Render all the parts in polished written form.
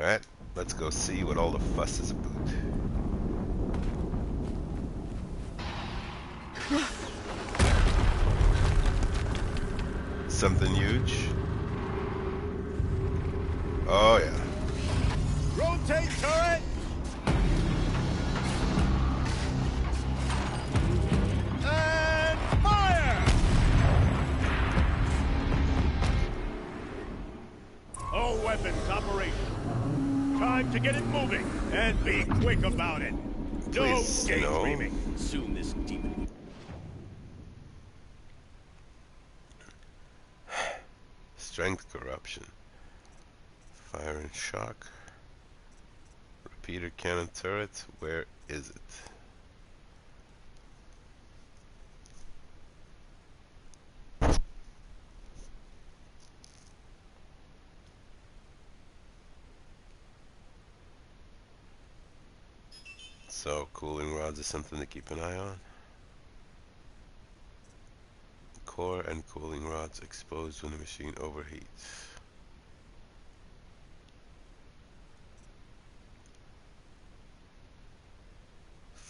Alright, let's go see what all the fuss is about. Something huge? Oh yeah. Rotate turret! And fire! All weapons operational. Time to get it moving, and be quick about it. Please, No no. daydreaming. Soon this demon. Strength corruption. Fire and shock. Repeater cannon turret. Where is it? So, cooling rods is something to keep an eye on. Core and cooling rods exposed when the machine overheats.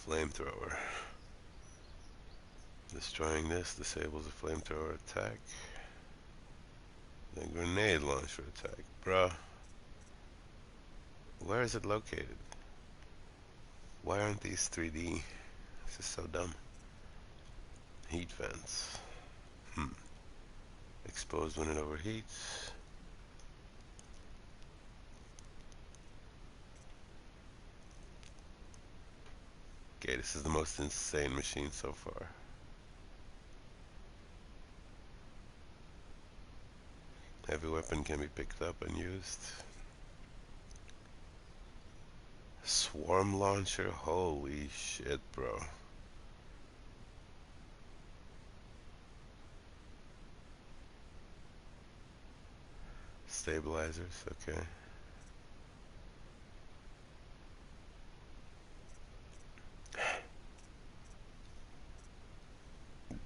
Flamethrower. Destroying this disables a flamethrower attack. The grenade launcher attack. Bruh. Where is it located? Why aren't these 3D? This is so dumb. Heat vents. Exposed when it overheats. Okay, this is the most insane machine so far. Heavy weapon can be picked up and used. Swarm launcher? Holy shit, bro. Stabilizers, okay.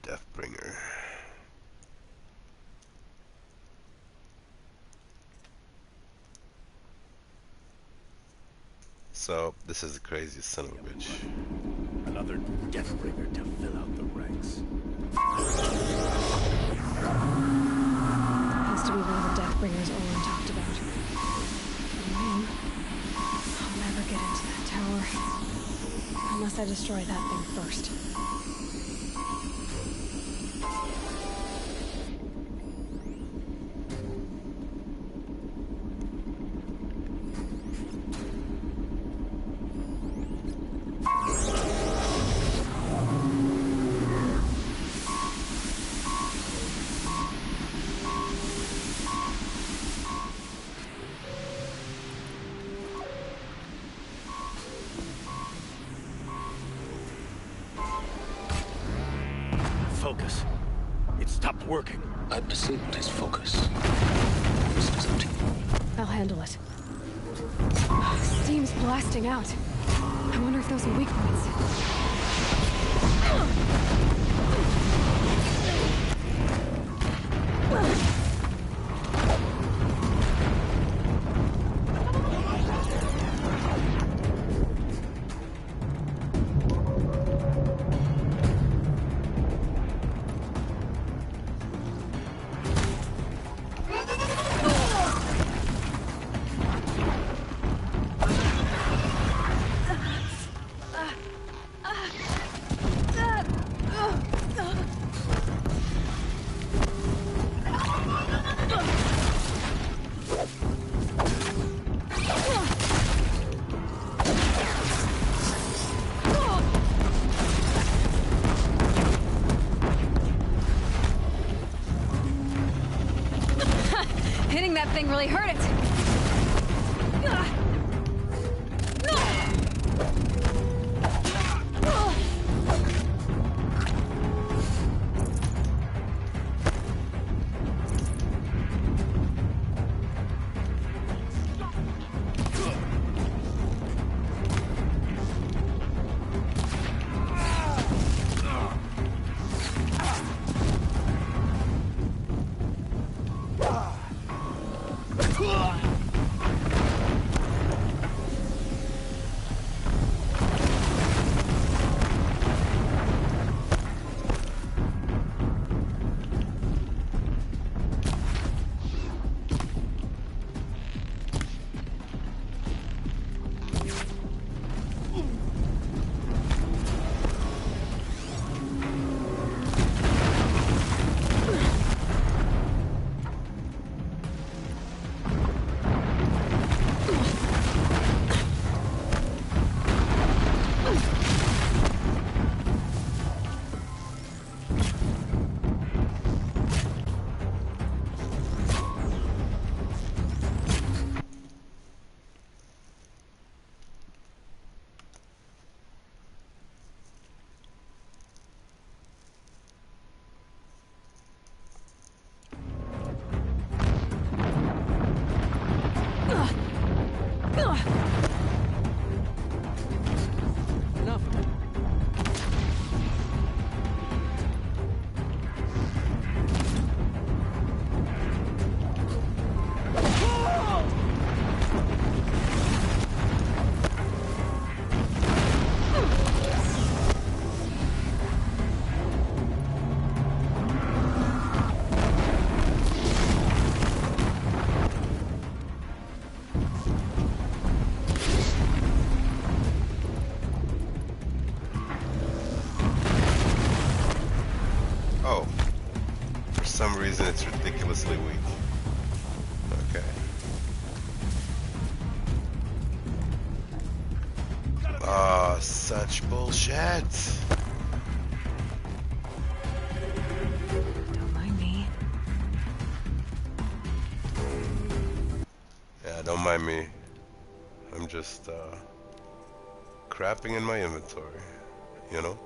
Deathbringer. So, this is the craziest son of a bitch. Another Deathbringer to fill out the ranks. Has to be one of the Deathbringers Olin talked about. I'll never get into that tower. Unless I destroy that thing first. Focus. It stopped working. I perceived his focus. This is up to you. I'll handle it. Steam's blasting out. I wonder if those are weak points. Hitting that thing really hurt it. Oh, for some reason it's ridiculously weak. Okay. Ah, such bullshit. Don't mind me. Yeah, don't mind me. I'm just crapping in my inventory, you know?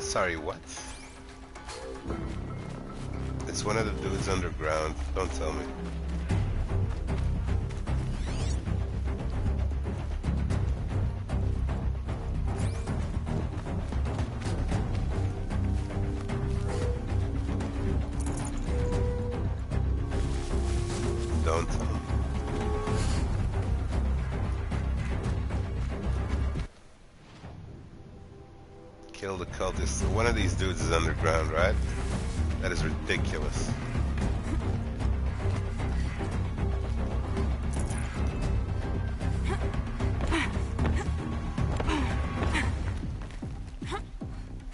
Sorry, what? It's one of the dudes underground. Don't tell me. Don't tell me. Kill the cultist. One of these dudes is underground, right? That is ridiculous.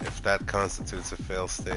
If that constitutes a fail state.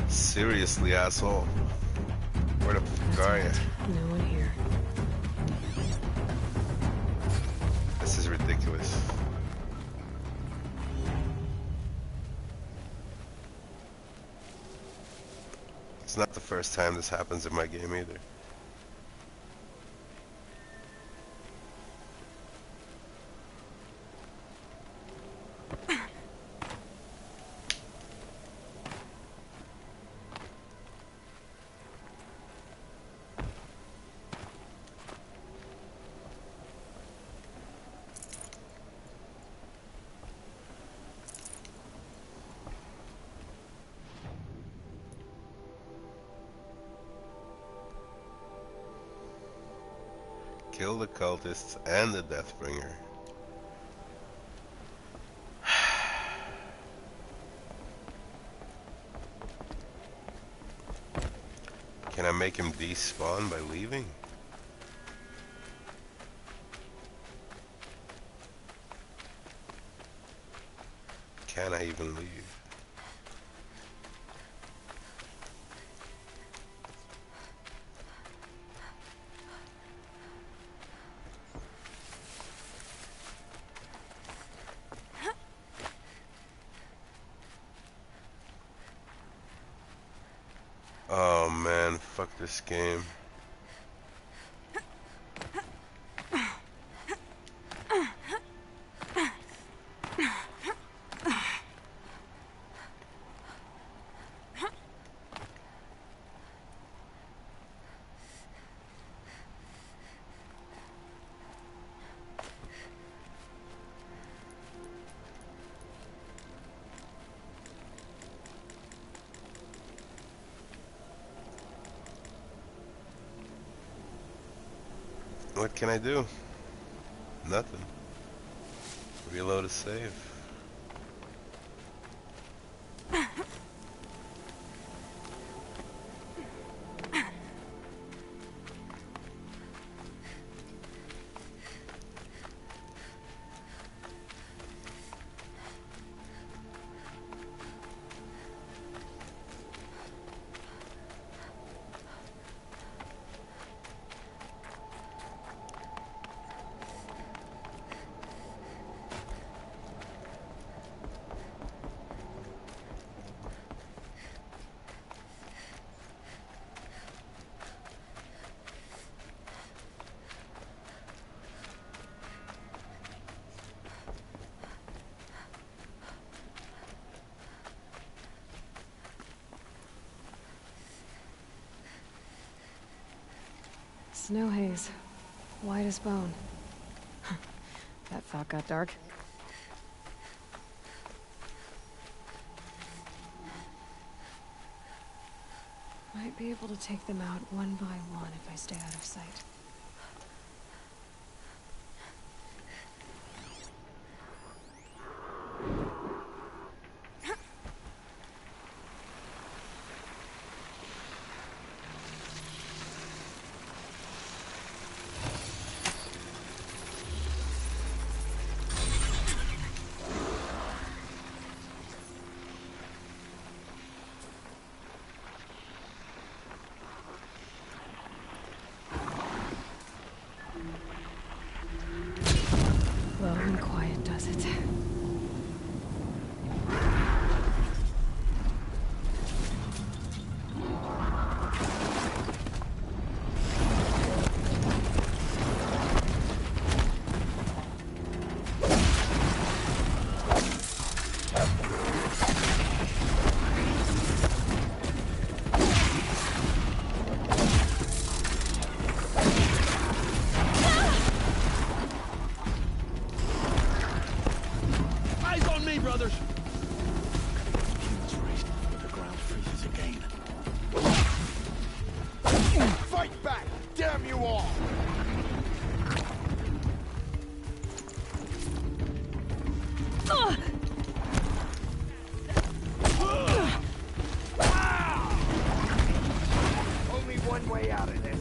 Seriously, asshole. Where the fuck are you? No one here. This is ridiculous. It's not the first time this happens in my game either. Kill the cultists and the Deathbringer. Can I make him despawn by leaving? Can I even leave? Oh man, fuck this game. What can I do? Nothing. Reload a save. Snow haze. White as bone. That thought got dark. Might be able to take them out one by one if I stay out of sight. Low and quiet does it. Brothers! The ground freezes again. Fight back! Damn you all! Only one way out of this.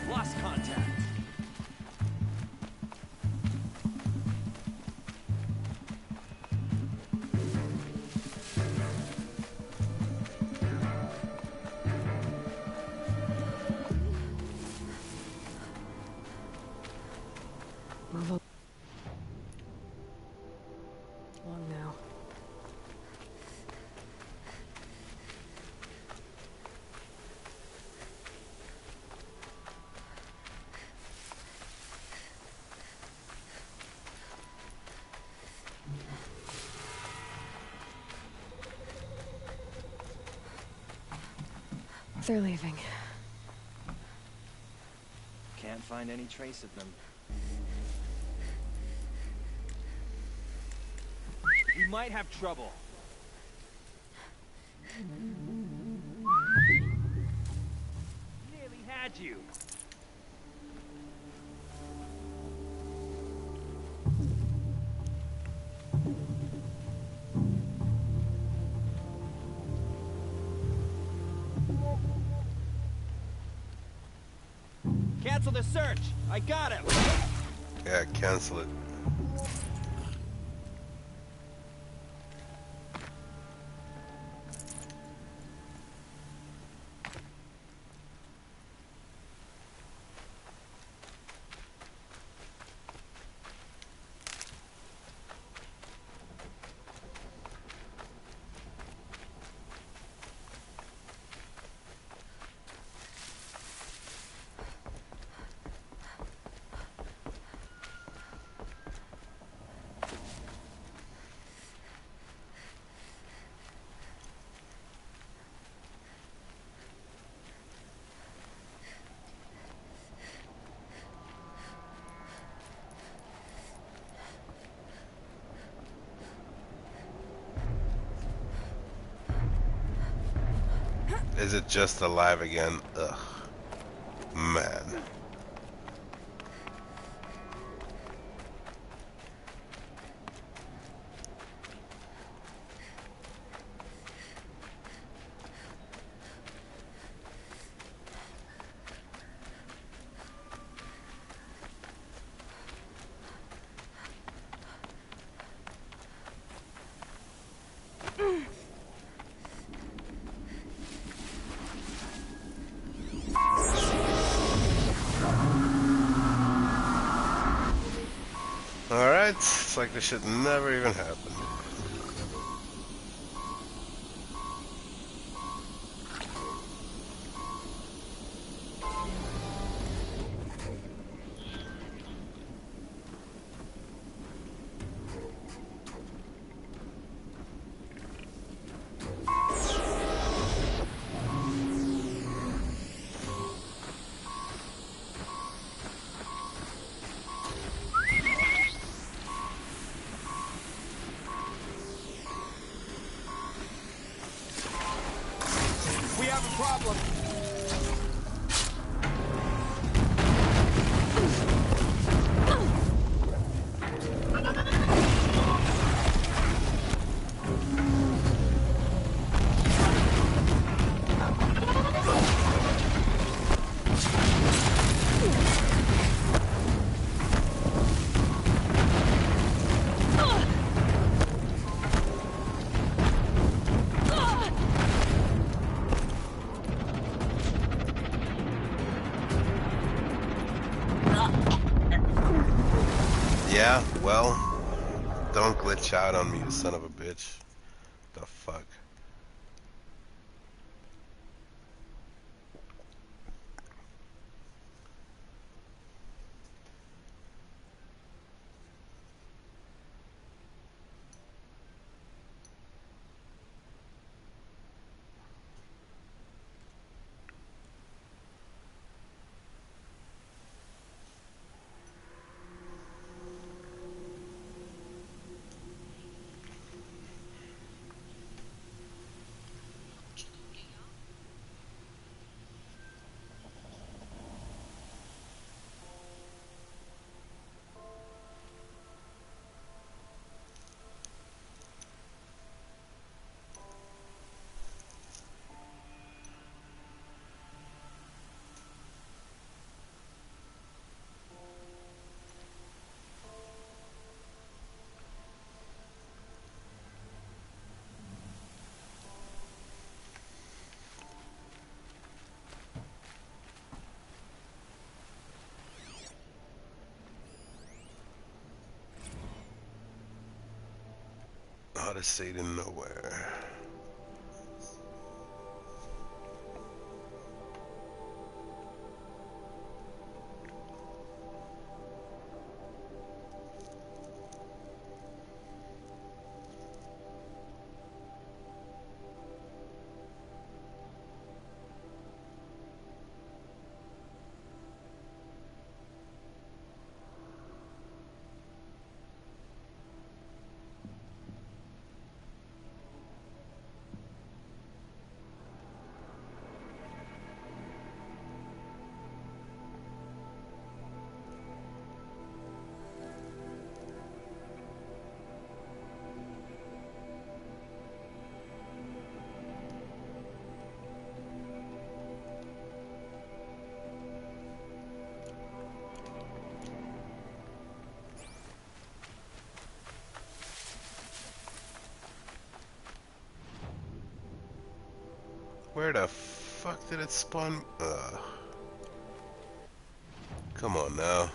Lost contact. Move along now. They're leaving. Can't find any trace of them. We might have trouble. Nearly had you. Cancel the search. I got him. Yeah, cancel it. Is it just alive again? Ugh. Man. Alright, it's like this shit never even happened. We have a problem. Yeah, well, don't glitch out on me, you son of a bitch. The fuck? Out of sight in nowhere. Where the fuck did it spawn? Come on now.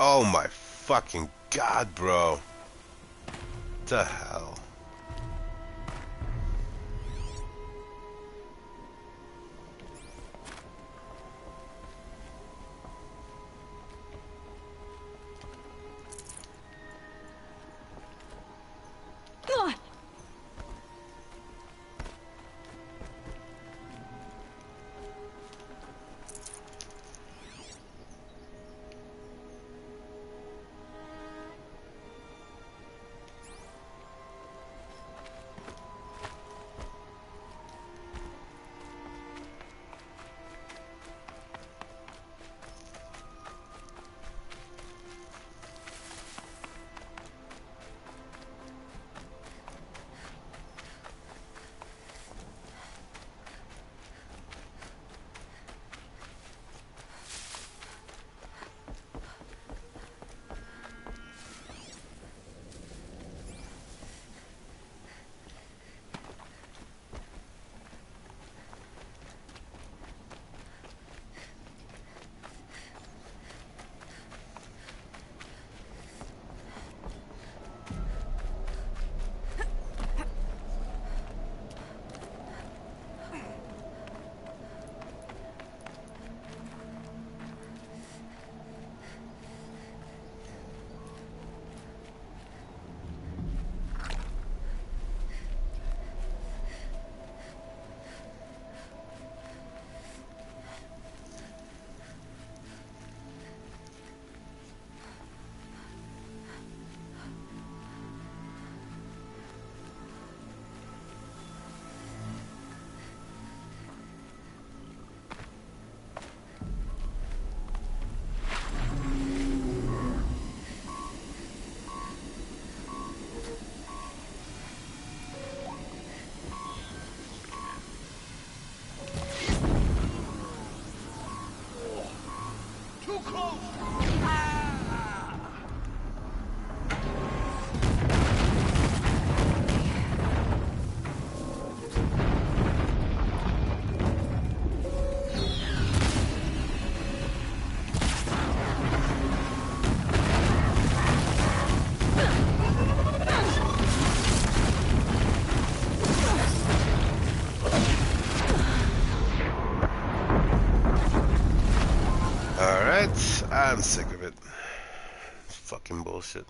Oh my fucking god, bro. The hell? Ah! Too close! Alright, I'm sick of it. Fucking bullshit.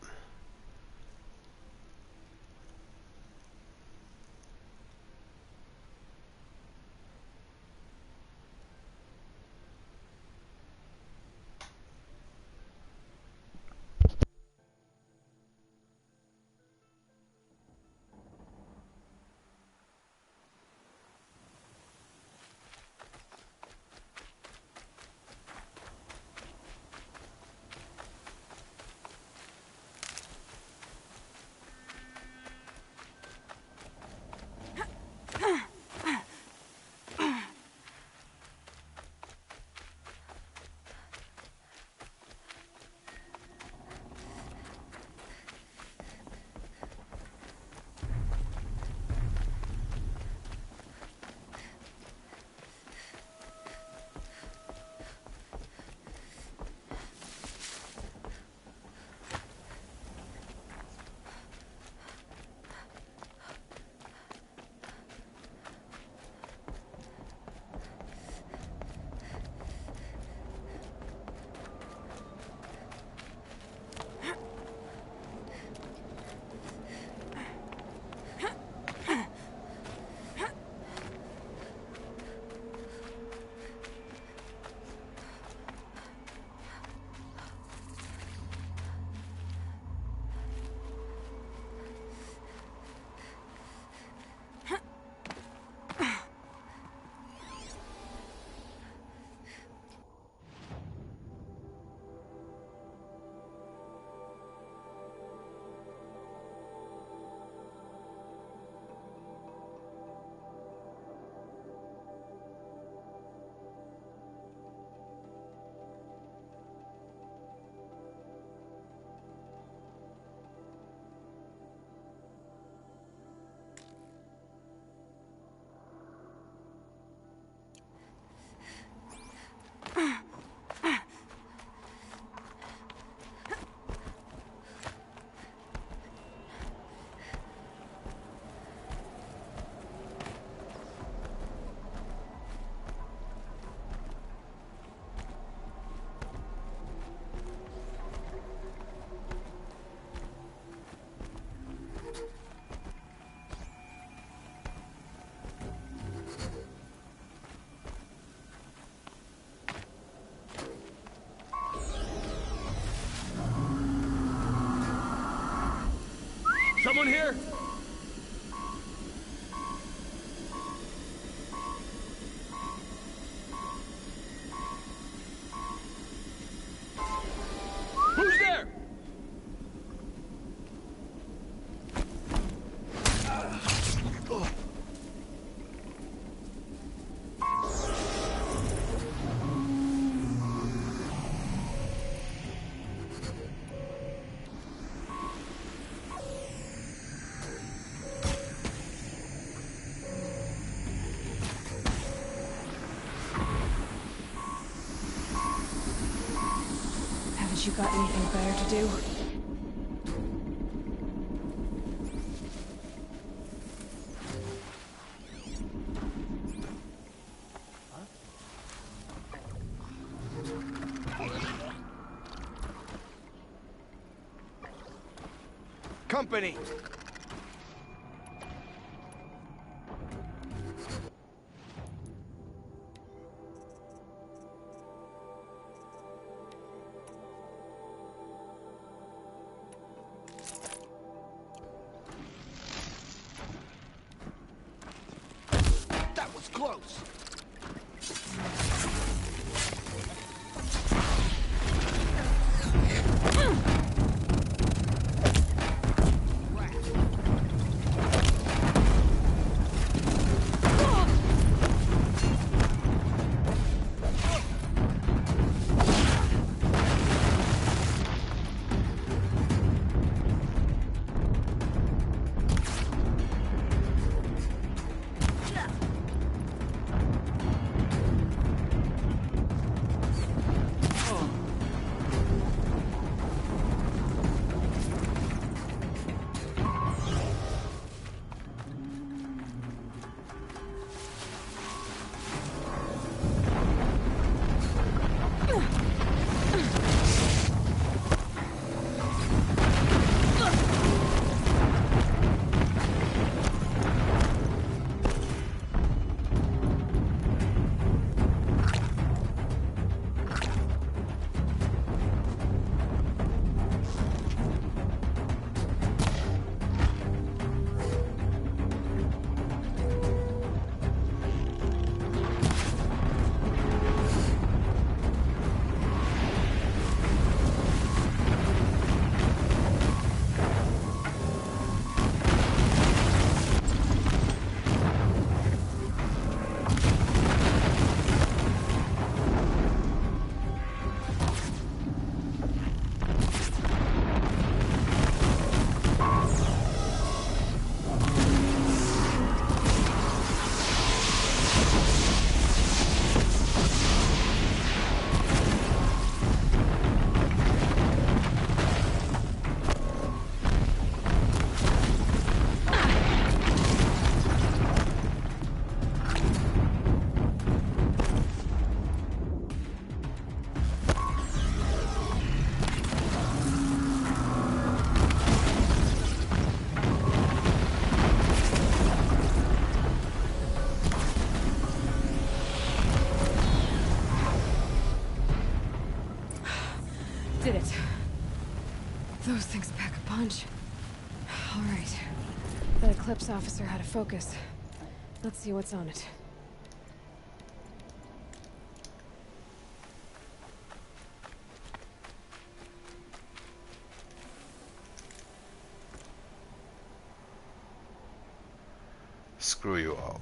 Someone here? Who's there? Haven't you got anything better to do? Company! That was close! Did it. Those things pack a punch. All right. That Eclipse officer had a focus. Let's see what's on it. Screw you all.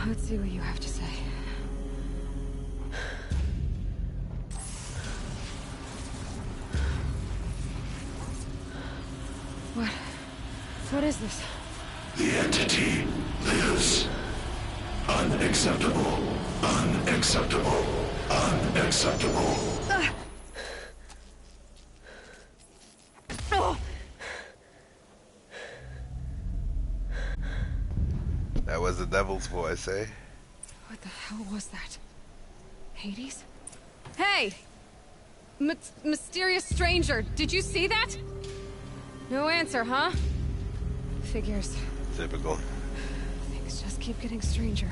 Let's see what you have to say. What? What is this? The entity lives. Unacceptable. Unacceptable. Unacceptable. Oh! That was the devil's voice, eh? What the hell was that? Hades? Hey! Mysterious stranger, did you see that? No answer, huh? Figures. Typical. Things just keep getting stranger.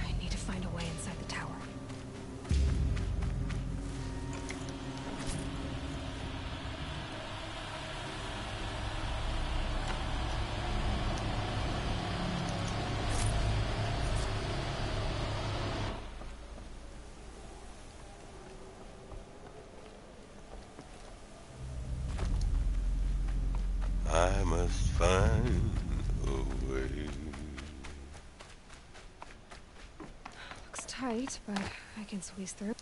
I need to find a way inside the tower. I must find a way. Looks tight, but I can squeeze through.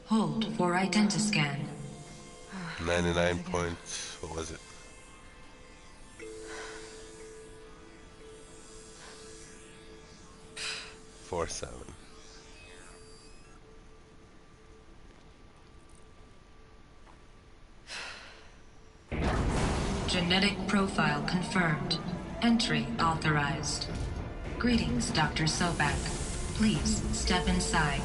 Hold for identiscan. 99 points. What was it? Four seven. Genetic profile confirmed. Entry authorized. Greetings, Dr. Sobak. Please step inside.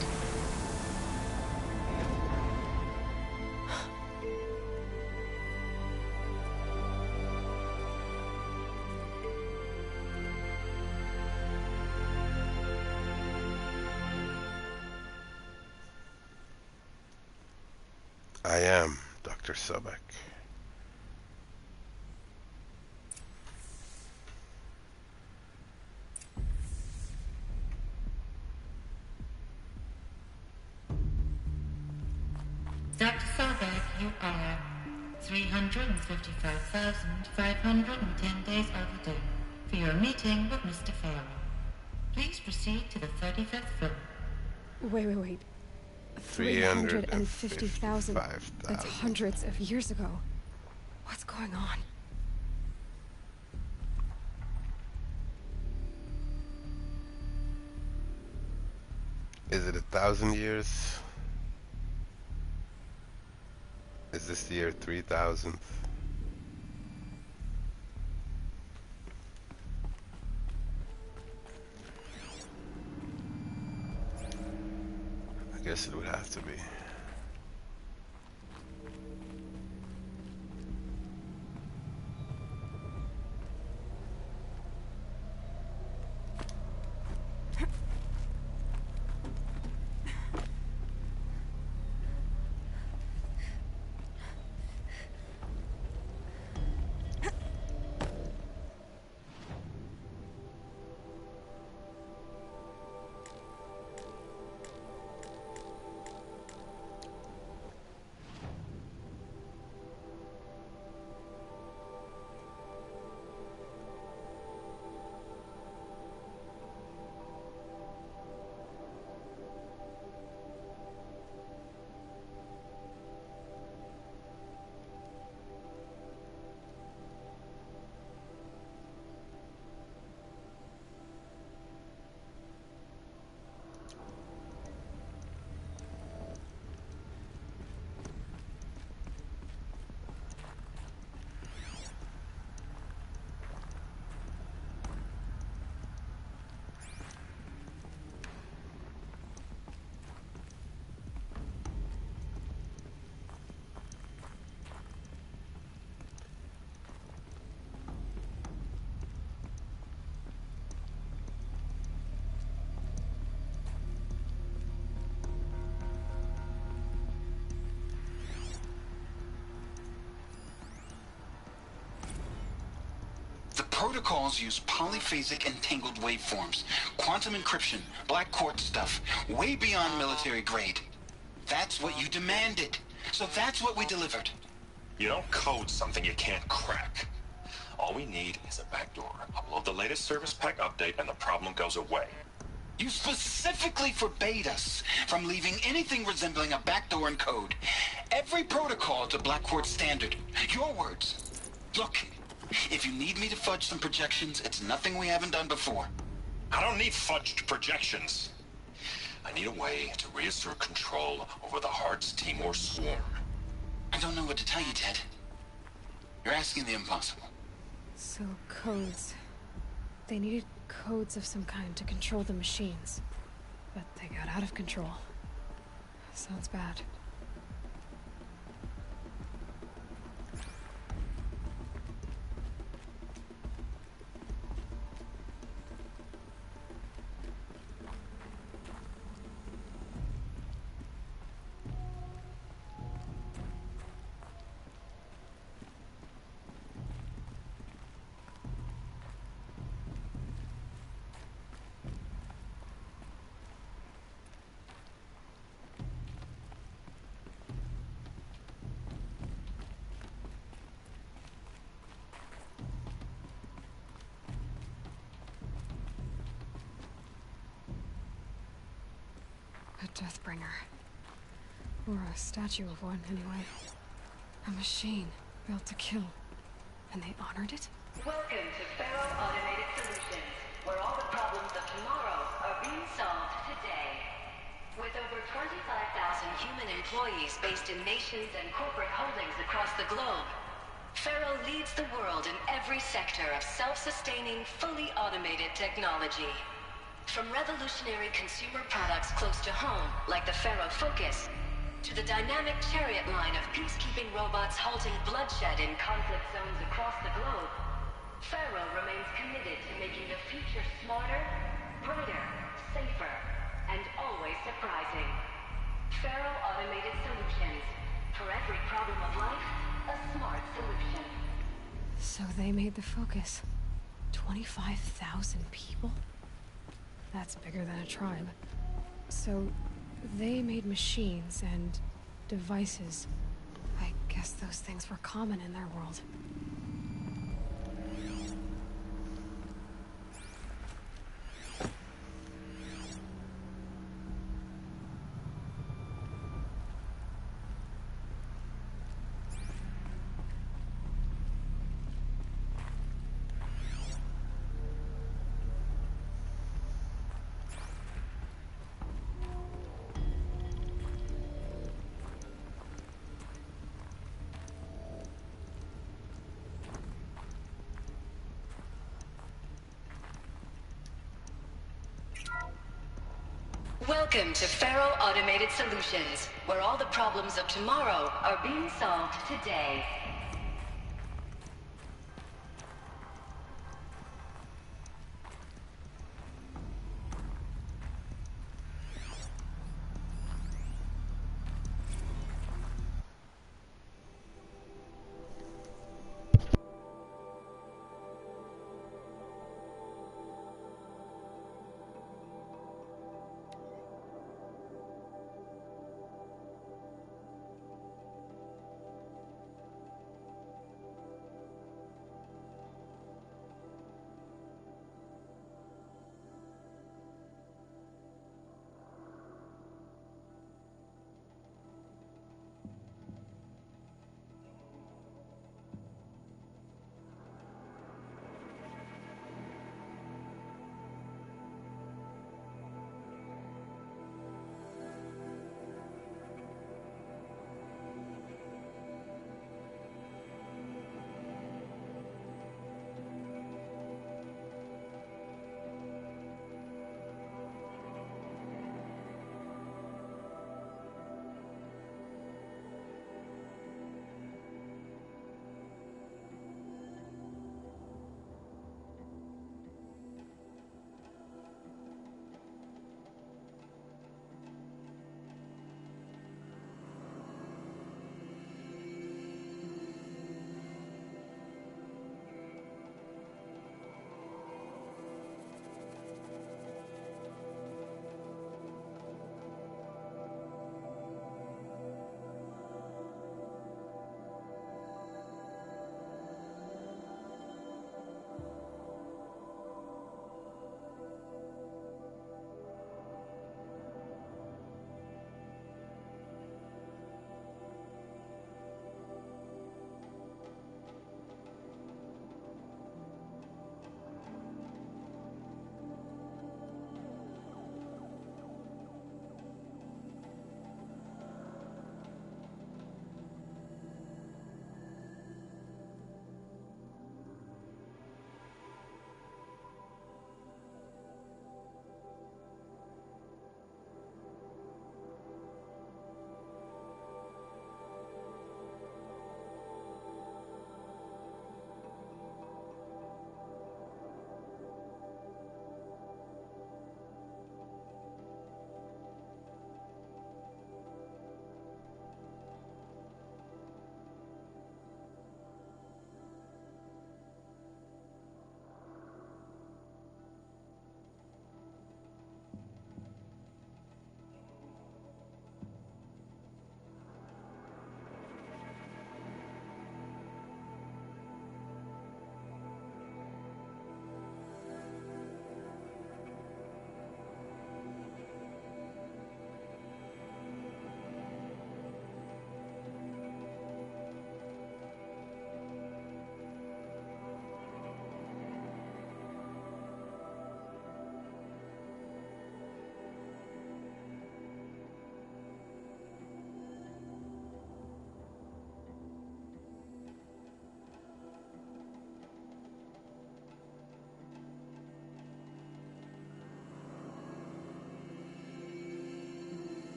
I am Dr. Sobek. Dr. Sobek, you are 355,510 days overdue for your meeting with Mr. Farrell. Please proceed to the 35th floor. Wait. 350,000. That's hundreds of years ago. What's going on? Is it 1,000 years? Is this the year 3000? I guess it would have to be. protocols use polyphasic entangled waveforms, quantum encryption, black quartz stuff, way beyond military grade. That's what you demanded. So that's what we delivered. You don't code something you can't crack. All we need is a backdoor. Upload the latest service pack update and the problem goes away. You specifically forbade us from leaving anything resembling a backdoor in code. Every protocol to Black Quartz standard. Your words. Look, if you need me to fudge some projections, it's nothing we haven't done before. I don't need fudged projections. I need a way to reassert control over the Heart's Timor swarm. I don't know what to tell you, Ted. You're asking the impossible. So, codes. They needed codes of some kind to control the machines. But they got out of control. Sounds bad. A Deathbringer. Or a statue of one, anyway. A machine built to kill. And they honored it? Welcome to Faro Automated Solutions, where all the problems of tomorrow are being solved today. With over 25,000 human employees based in nations and corporate holdings across the globe, Faro leads the world in every sector of self-sustaining, fully automated technology. From revolutionary consumer products close to home, like the Faro Focus, to the dynamic chariot line of peacekeeping robots halting bloodshed in conflict zones across the globe, Faro remains committed to making the future smarter, brighter, safer, and always surprising. Faro Automated Solutions. For every problem of life, a smart solution. So they made the Focus. 25,000 people? That's bigger than a tribe. So, they made machines and devices. I guess those things were common in their world. Welcome to Faro Automated Solutions, where all the problems of tomorrow are being solved today.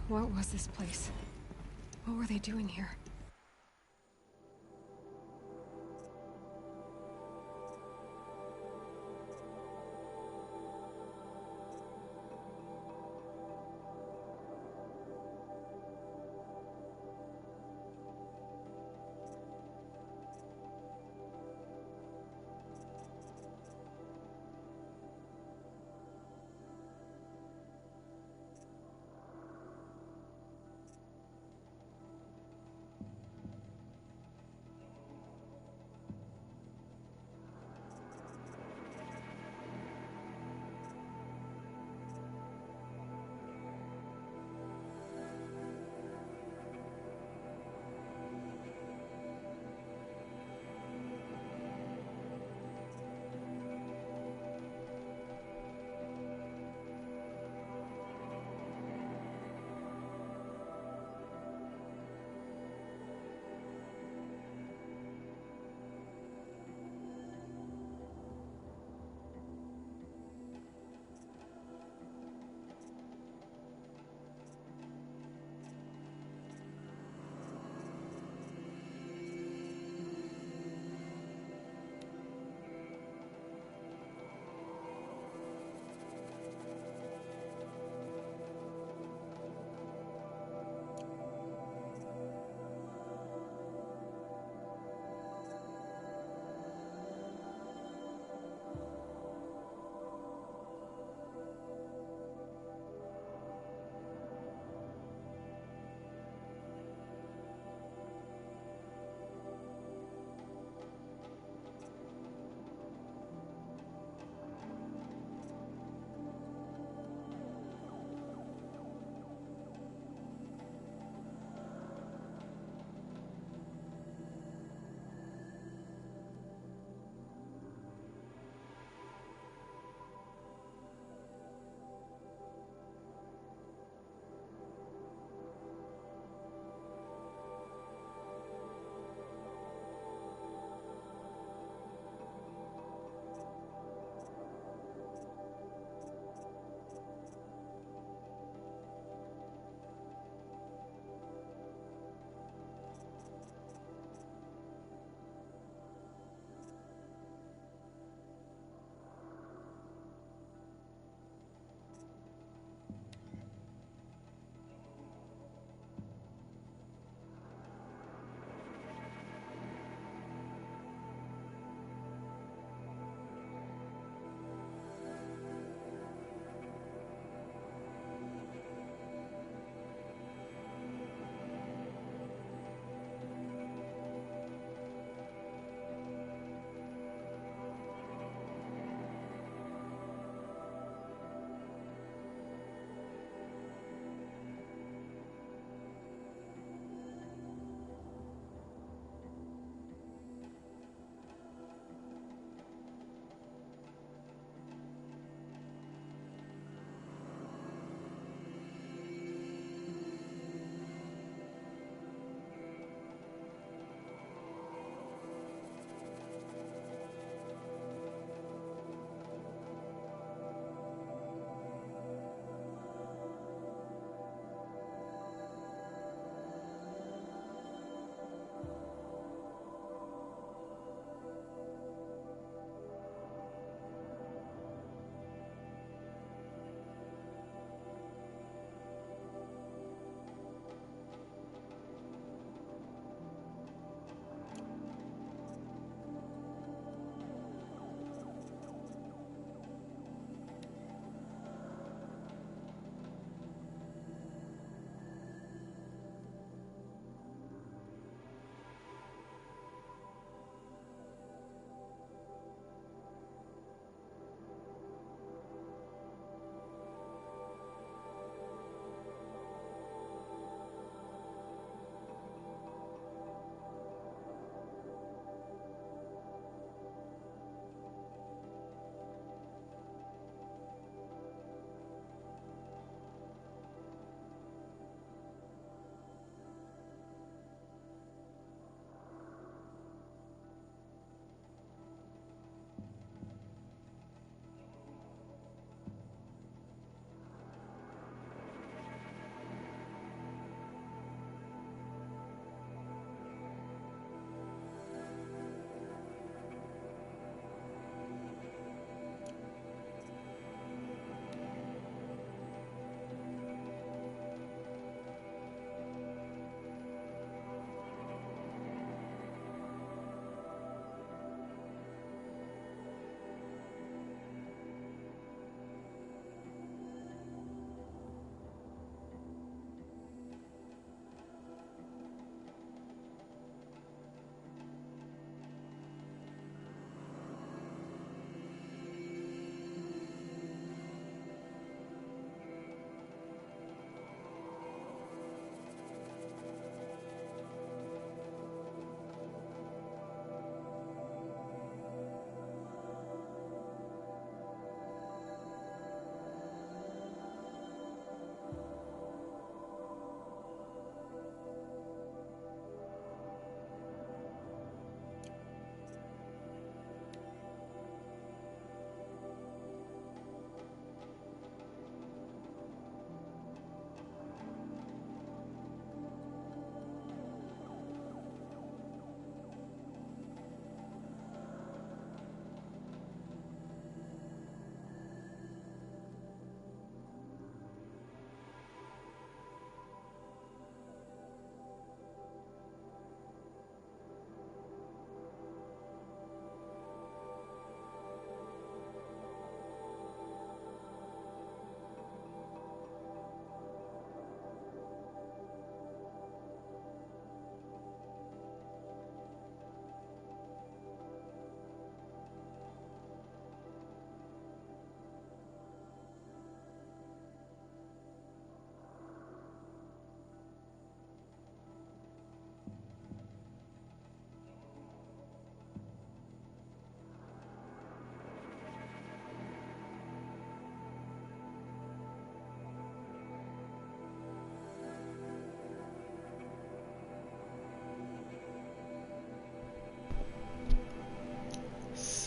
What was this place? What were they doing here?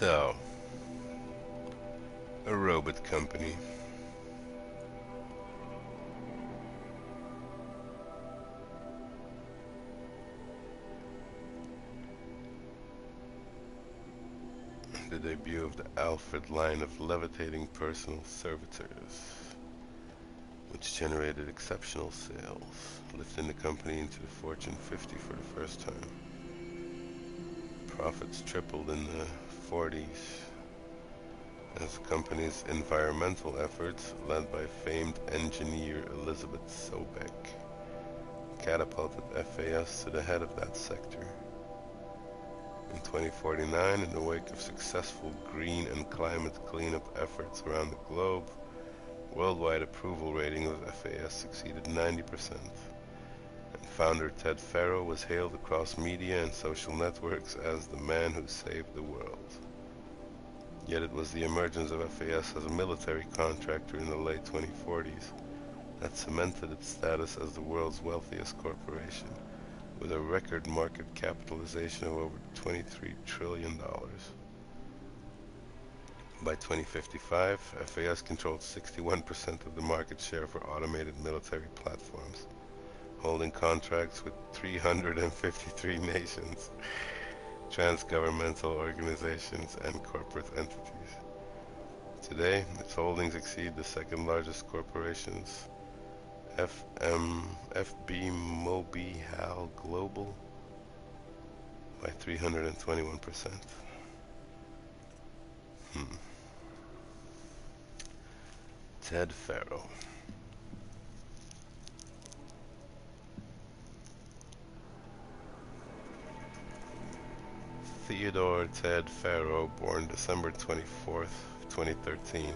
So, a robot company. The debut of the Alfred line of levitating personal servitors, which generated exceptional sales, lifting the company into the Fortune 50 for the first time. Profits tripled in the 40s as the company's environmental efforts, led by famed engineer Elizabeth Sobeck, catapulted FAS to the head of that sector. In 2049, in the wake of successful green and climate cleanup efforts around the globe, worldwide approval rating of FAS exceeded 90%, and founder Ted Faro was hailed across media and social networks as the man who saved the world. Yet it was the emergence of FAS as a military contractor in the late 2040s that cemented its status as the world's wealthiest corporation, with a record market capitalization of over $23 trillion. By 2055, FAS controlled 61% of the market share for automated military platforms, holding contracts with 353 nations, trans-governmental organizations, and corporate entities. Today, its holdings exceed the second largest corporations, FB Mobile Global, by 321%. Ted Faro. Theodore Ted Faro, born December 24th, 2013,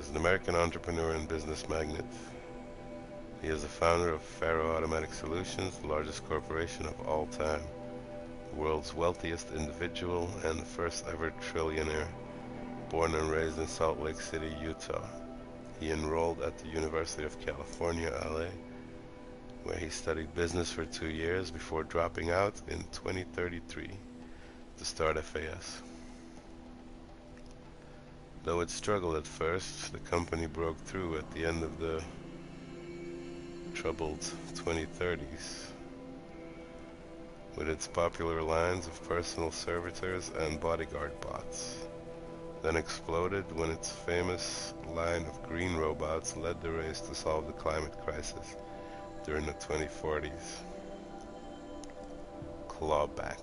is an American entrepreneur and business magnate. He is the founder of Faro Automatic Solutions, the largest corporation of all time, the world's wealthiest individual, and the first ever trillionaire. Born and raised in Salt Lake City, Utah, he enrolled at the University of California, LA, where he studied business for 2 years before dropping out in 2033 to start FAS. Though it struggled at first, the company broke through at the end of the troubled 2030s with its popular lines of personal servitors and bodyguard bots, then exploded when its famous line of green robots led the race to solve the climate crisis during the 2040s. Clawback.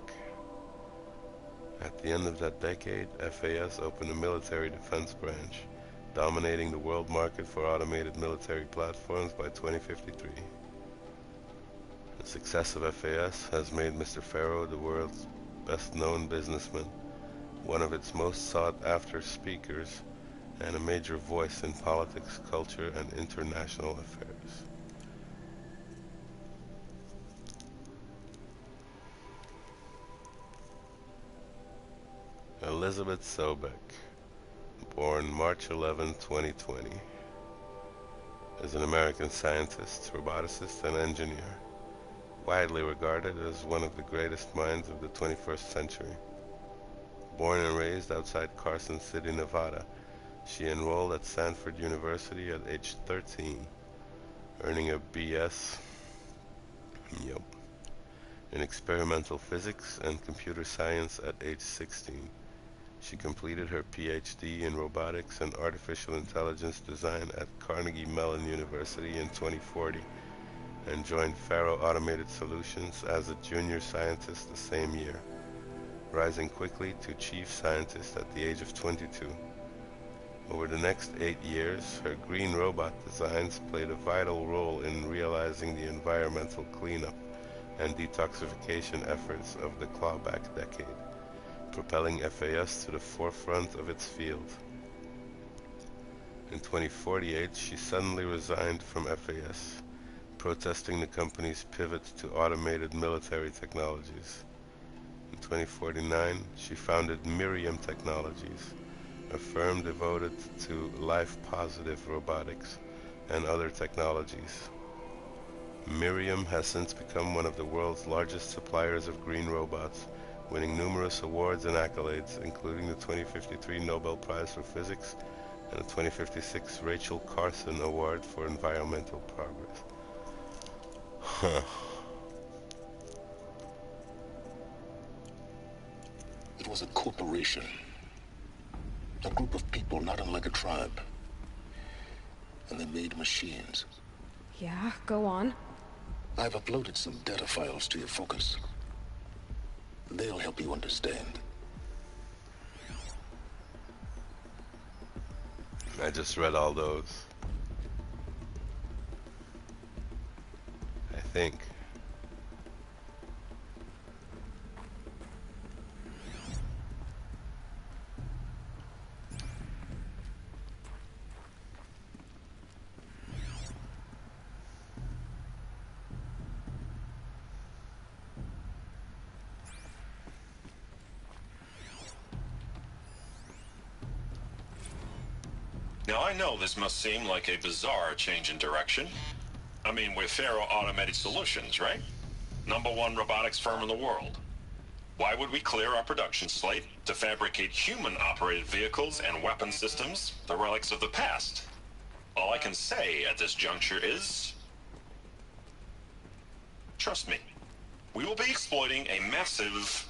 At the end of that decade, FAS opened a military defense branch, dominating the world market for automated military platforms by 2053. The success of FAS has made Mr. Faro the world's best-known businessman, one of its most sought-after speakers, and a major voice in politics, culture, and international affairs. Elizabeth Sobeck, born March 11, 2020, is an American scientist, roboticist, and engineer, widely regarded as one of the greatest minds of the 21st century. Born and raised outside Carson City, Nevada, she enrolled at Stanford University at age 13, earning a BS in experimental physics and computer science at age 16. She completed her PhD in robotics and artificial intelligence design at Carnegie Mellon University in 2040 and joined Faro Automated Solutions as a junior scientist the same year, rising quickly to chief scientist at the age of 22. Over the next 8 years, her green robot designs played a vital role in realizing the environmental cleanup and detoxification efforts of the clawback decade, propelling FAS to the forefront of its field. In 2048, she suddenly resigned from FAS, protesting the company's pivot to automated military technologies. In 2049, she founded Miriam Technologies, a firm devoted to life-positive robotics and other technologies. Miriam has since become one of the world's largest suppliers of green robots, winning numerous awards and accolades, including the 2053 Nobel Prize for Physics and the 2056 Rachel Carson Award for Environmental Progress. Huh. It was a corporation. A group of people not unlike a tribe. And they made machines. Yeah, go on. I've uploaded some data files to your focus. They'll help you understand. I just read all those. I think. Now, I know this must seem like a bizarre change in direction. I mean, we're Faro Automated Solutions, right? #1 robotics firm in the world. Why would we clear our production slate to fabricate human-operated vehicles and weapon systems, the relics of the past? All I can say at this juncture is... trust me, we will be exploiting a massive,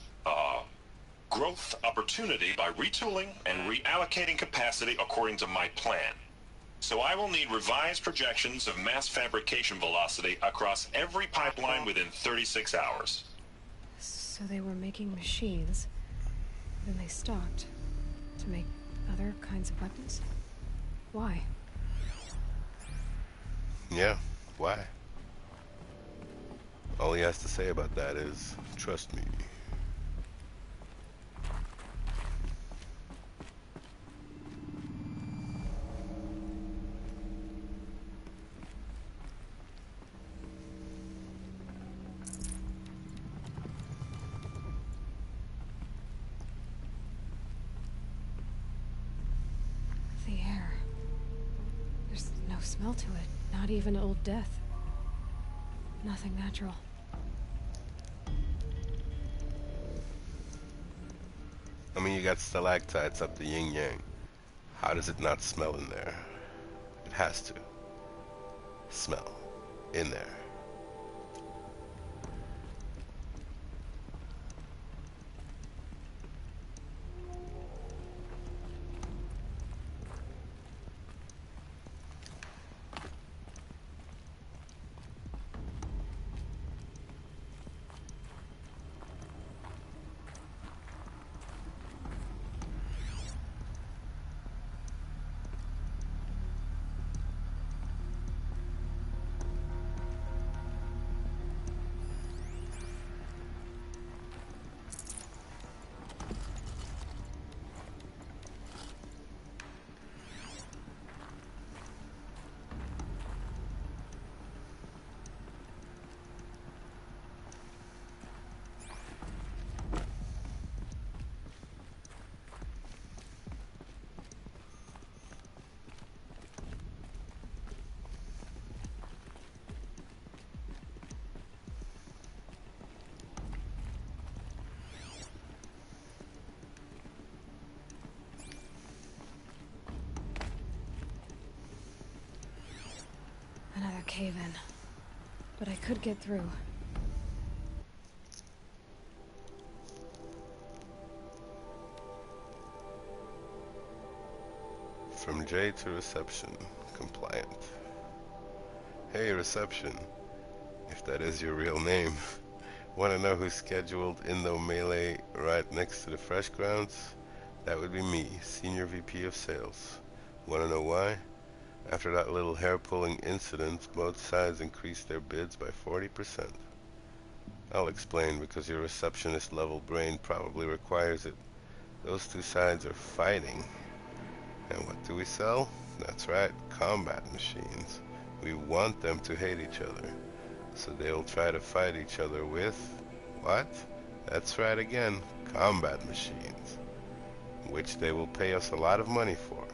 growth opportunity by retooling and reallocating capacity according to my plan. So I will need revised projections of mass fabrication velocity across every pipeline within 36 hours. So they were making machines, then they stopped to make other kinds of weapons? Why? Yeah, why? All he has to say about that is, trust me. The air. There's no smell to it, not even old death. Nothing natural. I mean, you got stalactites up the yin-yang. How does it not smell in there? It has to smell in there. Another cave-in. But I could get through. From J to reception. Compliant. Hey, reception. If that is your real name. Want to know who's scheduled in the melee right next to the fresh grounds? That would be me, Senior VP of Sales. Want to know why? After that little hair-pulling incident, both sides increased their bids by 40%. I'll explain, because your receptionist-level brain probably requires it. Those two sides are fighting. And what do we sell? That's right, combat machines. We want them to hate each other. So they'll try to fight each other with... what? That's right again, combat machines. Which they will pay us a lot of money for.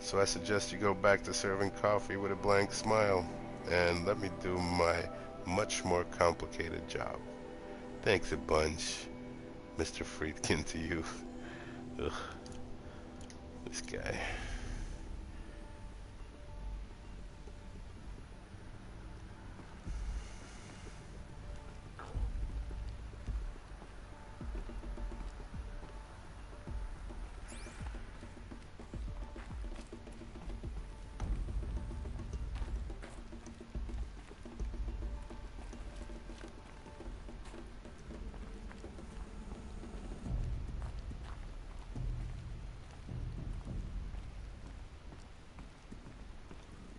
So I suggest you go back to serving coffee with a blank smile, and let me do my much more complicated job. Thanks a bunch, Mr. Friedkin to you. Ugh. This guy.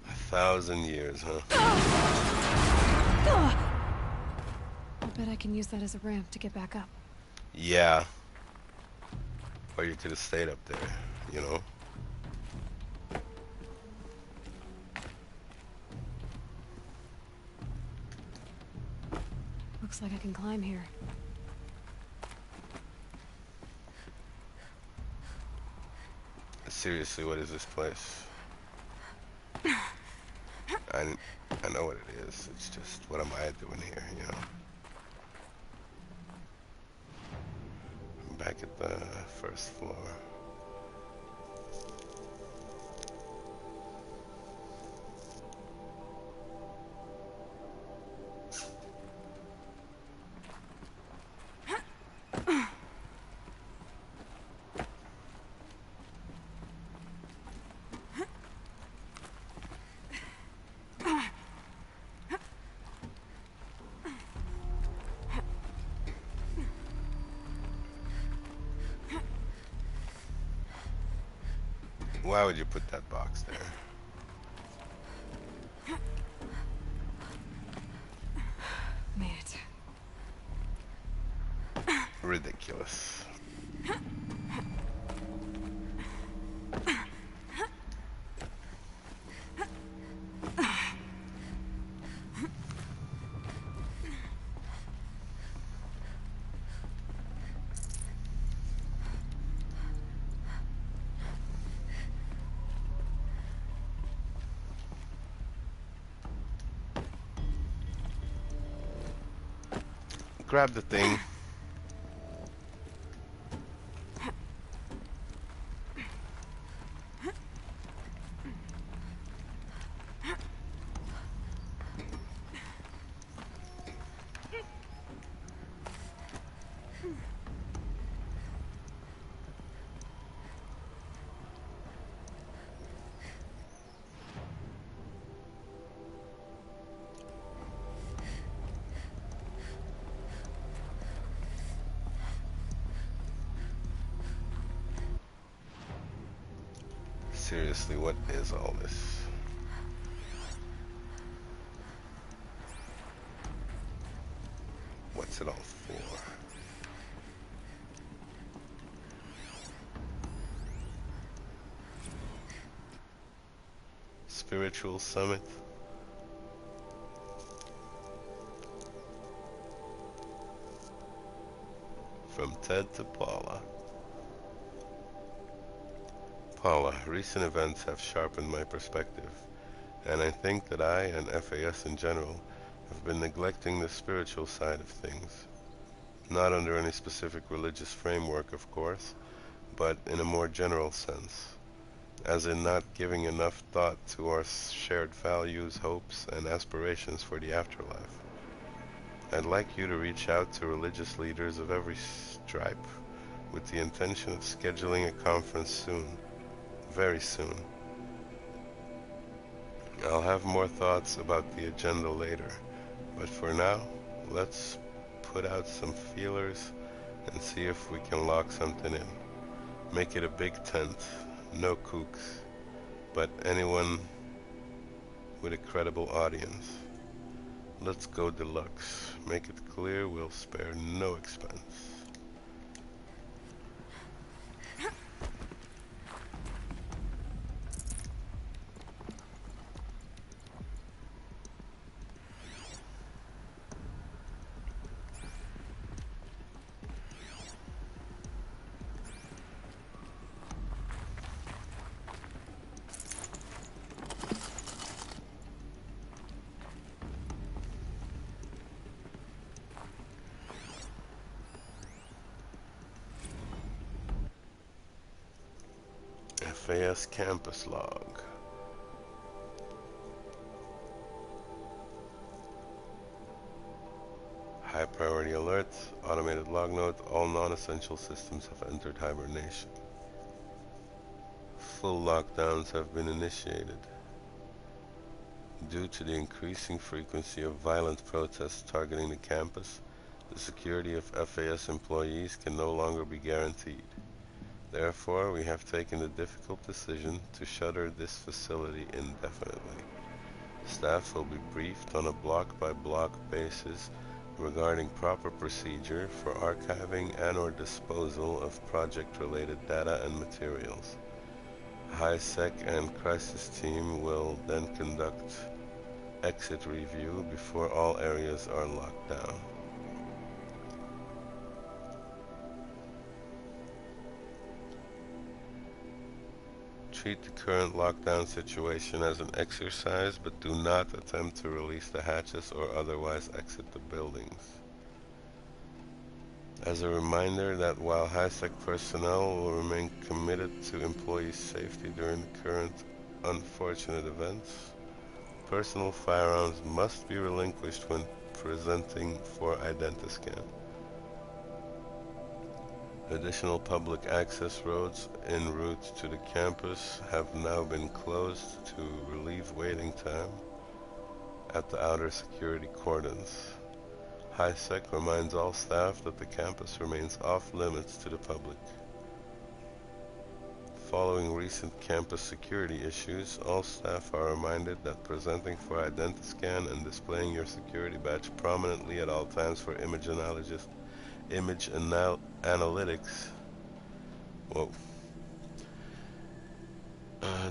A 1,000 years, huh? I'll bet I can use that as a ramp to get back up. Yeah. Or you could have stayed up there, you know? Looks like I can climb here. Seriously, what is this place? I know what it is. It's just, what am I doing here, you know? I'm back at the first floor. Why would you put that box there? Made it. Ridiculous. Grab the thing. Seriously, what is all this? What's it all for? Spiritual summit? From Ted to Paula. Paula, recent events have sharpened my perspective, and I think that I and FAS in general have been neglecting the spiritual side of things. Not under any specific religious framework, of course, but in a more general sense, as in not giving enough thought to our shared values, hopes, and aspirations for the afterlife. I'd like you to reach out to religious leaders of every stripe with the intention of scheduling a conference soon. Very soon. I'll have more thoughts about the agenda later, but for now, let's put out some feelers and see if we can lock something in. Make it a big tent, no kooks, but anyone with a credible audience. Let's go deluxe. Make it clear we'll spare no expense. FAS campus log. High priority alert, automated log note, all non-essential systems have entered hibernation. Full lockdowns have been initiated. Due to the increasing frequency of violent protests targeting the campus, the security of FAS employees can no longer be guaranteed. Therefore, we have taken the difficult decision to shutter this facility indefinitely. Staff will be briefed on a block-by-block basis regarding proper procedure for archiving and/or disposal of project-related data and materials. High-Sec and Crisis Team will then conduct exit review before all areas are locked down. Treat the current lockdown situation as an exercise, but do not attempt to release the hatches or otherwise exit the buildings. As a reminder that while high-sec personnel will remain committed to employee safety during the current unfortunate events, personal firearms must be relinquished when presenting for identiscan. Additional public access roads en route to the campus have now been closed to relieve waiting time at the outer security cordons. High-Sec reminds all staff that the campus remains off-limits to the public. Following recent campus security issues, all staff are reminded that presenting for identiscan and displaying your security badge prominently at all times for image analytics.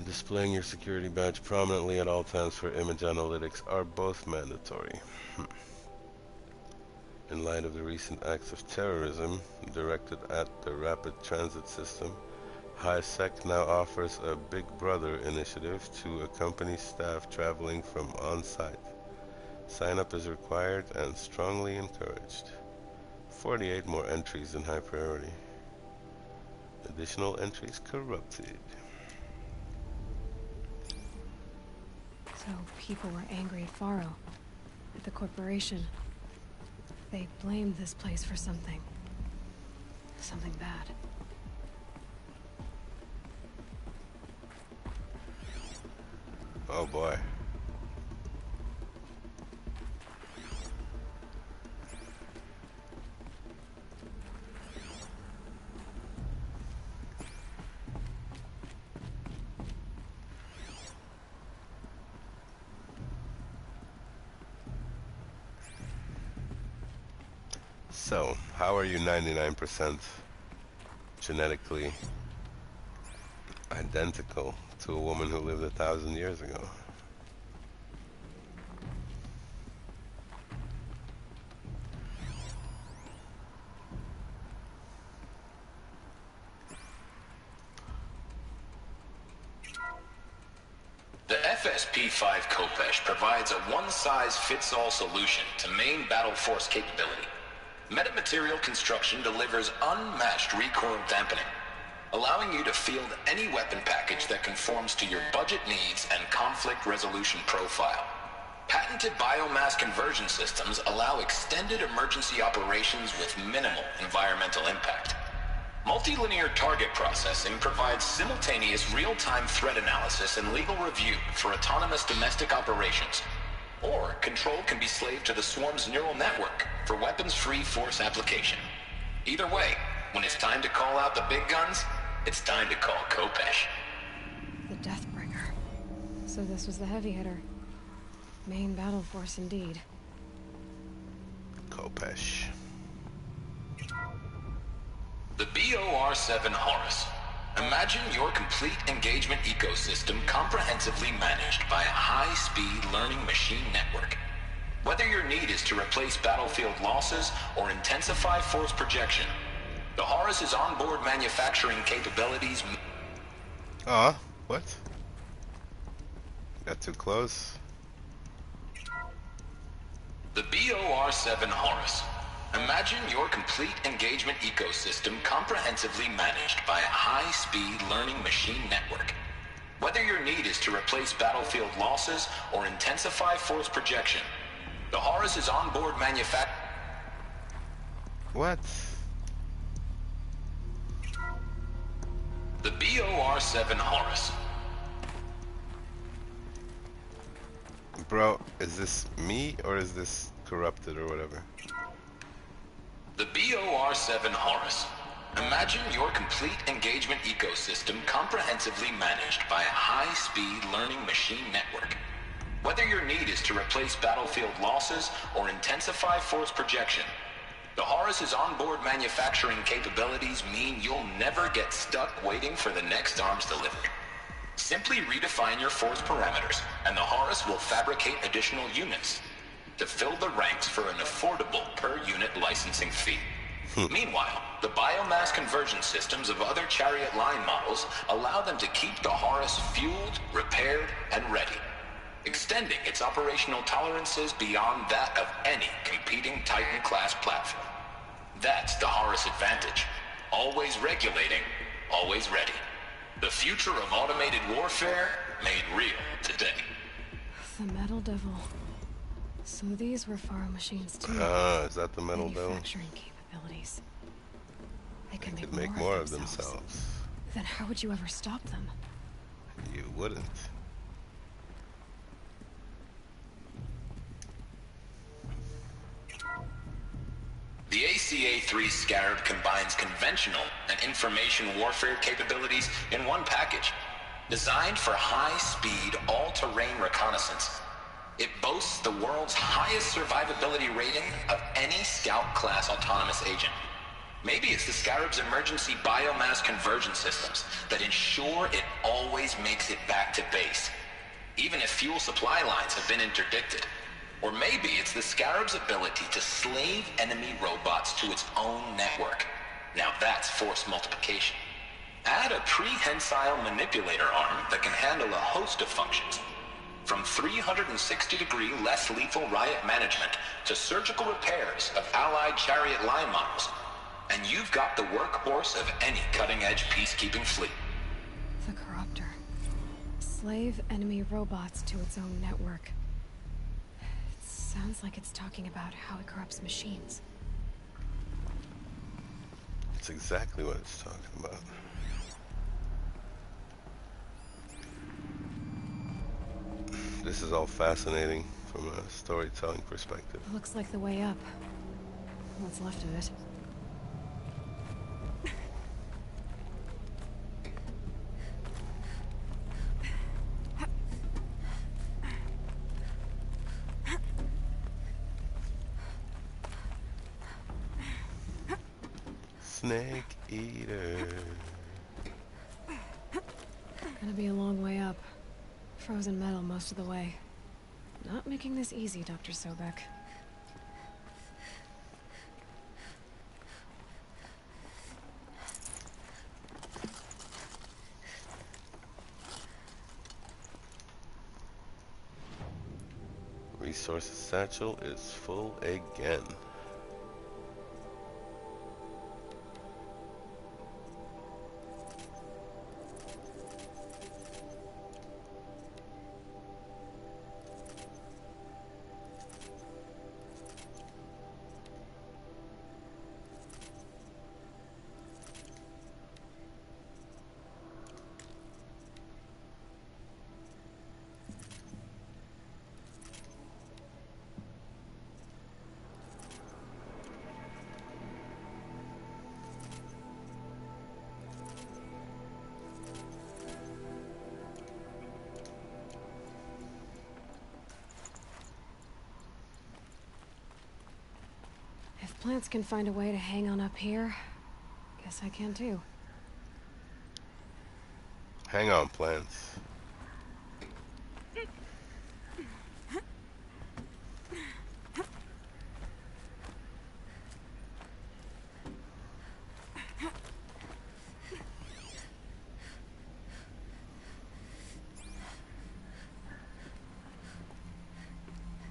Displaying your security badge prominently at all times for image analytics are both mandatory. In light of the recent acts of terrorism directed at the rapid transit system, High-Sec now offers a Big Brother initiative to accompany staff traveling from on-site. Sign-up is required and strongly encouraged. 48 more entries in high priority. Additional entries corrupted. So people were angry at Faro, at the corporation. They blamed this place for something. Something bad. Oh boy. So, how are you 99% genetically identical to a woman who lived 1,000 years ago? The FSP-5 Kopesh provides a one-size-fits-all solution to main battle force capability. Metamaterial construction delivers unmatched recoil dampening, allowing you to field any weapon package that conforms to your budget needs and conflict resolution profile. Patented biomass conversion systems allow extended emergency operations with minimal environmental impact. Multilinear target processing provides simultaneous real-time threat analysis and legal review for autonomous domestic operations. Or control can be slaved to the swarm's neural network for weapons-free force application. Either way, when it's time to call out the big guns, it's time to call Kopesh. The Deathbringer. So this was the heavy hitter. Main battle force indeed. Kopesh. The BOR-7 Horus. Imagine your complete engagement ecosystem comprehensively managed by a high-speed learning machine network. Whether your need is to replace battlefield losses or intensify force projection, the Horus's onboard manufacturing capabilities... What? Got too close. The BOR-7 Horus. Imagine your complete engagement ecosystem comprehensively managed by a high-speed learning machine network. Whether your need is to replace battlefield losses or intensify force projection, the Horus's onboard What? The BOR-7 Horus. Bro, is this me or is this corrupted or whatever? The BOR-7 Horus. Imagine your complete engagement ecosystem comprehensively managed by a high-speed learning machine network. Whether your need is to replace battlefield losses or intensify force projection, the Horus's onboard manufacturing capabilities mean you'll never get stuck waiting for the next arms delivery. Simply redefine your force parameters, and the Horus will fabricate additional units to fill the ranks for an affordable per-unit licensing fee. Meanwhile, the biomass conversion systems of other chariot line models allow them to keep the Horus fueled, repaired, and ready, extending its operational tolerances beyond that of any competing Titan-class platform. That's the Horus advantage. Always regulating, always ready. The future of automated warfare made real today. The Metal Devil. So these were Faro machines too. Is that the Metal Devil? Manufacturing capabilities. They could make more of themselves. Then how would you ever stop them? You wouldn't. The ACA-3 Scarab combines conventional and information warfare capabilities in one package. Designed for high-speed, all-terrain reconnaissance, it boasts the world's highest survivability rating of any Scout-class autonomous agent. Maybe it's the Scarab's emergency biomass conversion systems that ensure it always makes it back to base, even if fuel supply lines have been interdicted. Or maybe it's the Scarab's ability to slave enemy robots to its own network. Now that's force multiplication. Add a prehensile manipulator arm that can handle a host of functions, from 360-degree less lethal riot management to surgical repairs of allied chariot line models, and you've got the workhorse of any cutting-edge peacekeeping fleet. The Corruptor. Slave enemy robots to its own network. It sounds like it's talking about how it corrupts machines. It's exactly what it's talking about. This is all fascinating from a storytelling perspective. Looks like the way up. What's left of it. Snake eater. Gonna be a long way up. Frozen metal most of the way. Not making this easy, Dr. Sobek. Resources satchel is full again. If plants can find a way to hang on up here, guess I can too. Hang on, plants.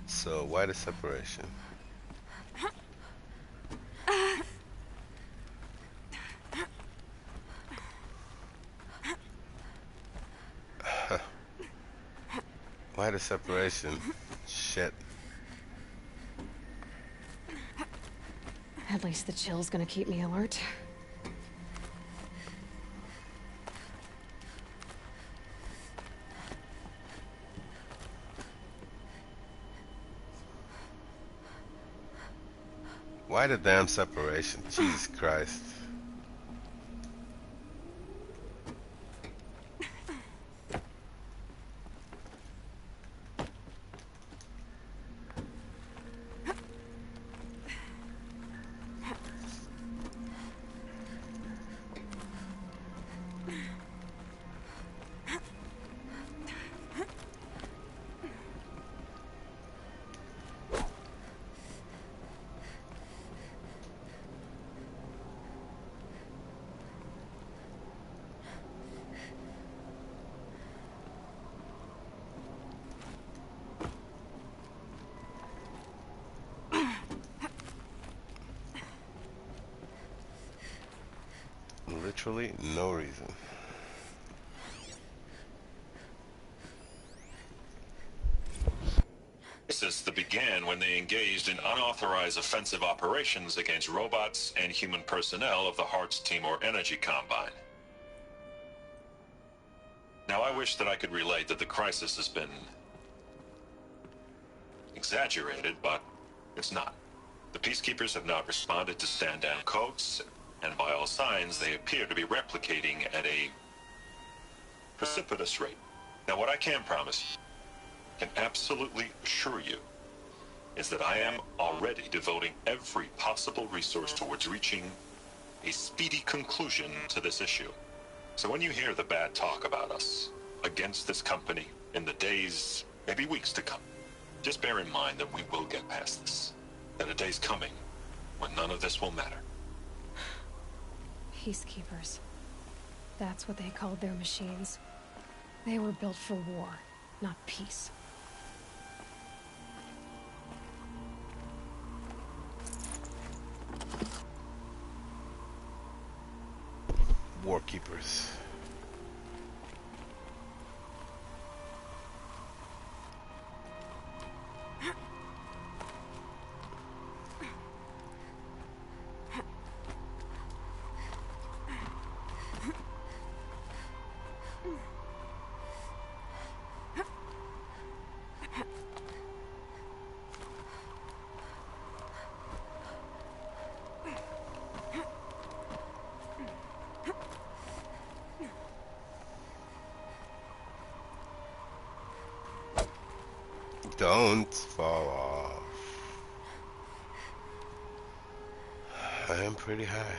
So, why the separation? Why the separation? Shit. At least the chill's gonna keep me alert. Why the damn separation? Jesus Christ. Literally no reason. Crisis that began when they engaged in unauthorized offensive operations against robots and human personnel of the Hearts Timor Energy Combine. Now, I wish that I could relate that the crisis has been exaggerated, but it's not. The peacekeepers have not responded to stand-down codes, and by all signs, they appear to be replicating at a precipitous rate. Now, what I can promise, can absolutely assure you, is that I am already devoting every possible resource towards reaching a speedy conclusion to this issue. So when you hear the bad talk about us against this company in the days, maybe weeks to come, just bear in mind that we will get past this. That a day's coming when none of this will matter. Peacekeepers. That's what they called their machines. They were built for war, not peace. Warkeepers. Don't fall off. I am pretty high.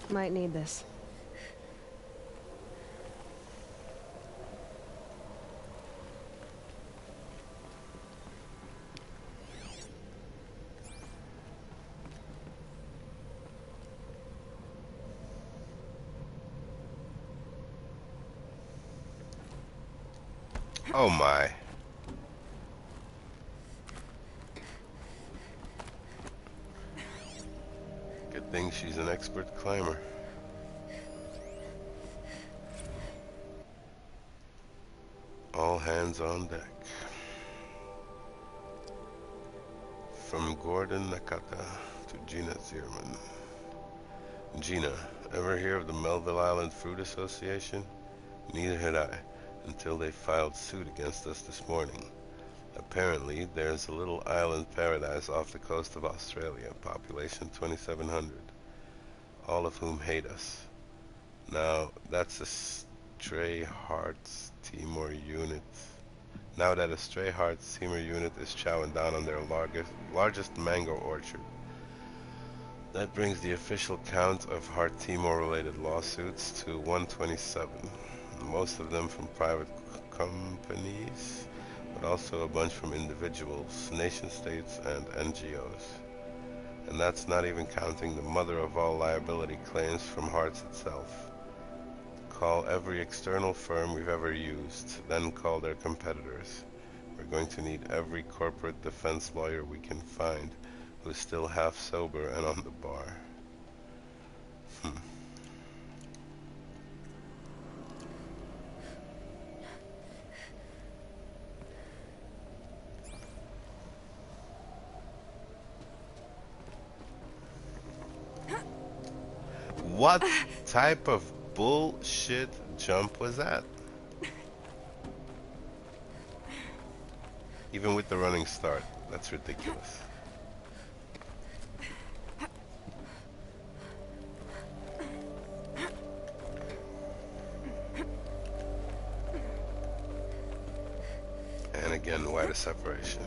Might need this. Oh my. Good thing she's an expert climber. All hands on deck. From Gordon Nakata to Gina Zierman. Gina, ever hear of the Melville Island Fruit Association? Neither had I, until they filed suit against us this morning. Apparently, there's a little island paradise off the coast of Australia, population 2,700, all of whom hate us. Now, that's a Stray Hearts Timor unit. Now that a Stray Hearts Timor unit is chowing down on their largest mango orchard. That brings the official count of Heart Timor related lawsuits to 127, most of them from private companies, but also a bunch from individuals, nation-states, and NGOs. And that's not even counting the mother of all liability claims from Hearts itself. Call every external firm we've ever used, then call their competitors. We're going to need every corporate defense lawyer we can find who's still half sober and on the bar. What type of bullshit jump was that? Even with the running start, that's ridiculous. And again, why the separation?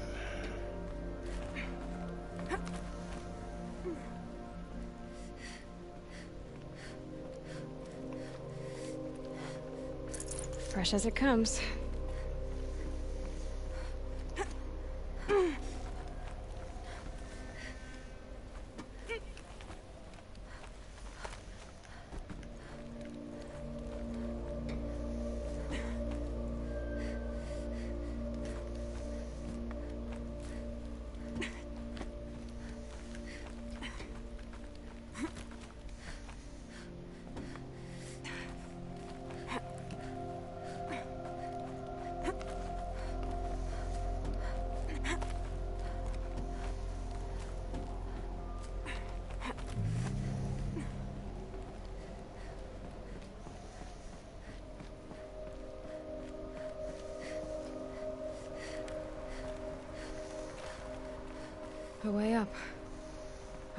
Fresh as it comes. A way up.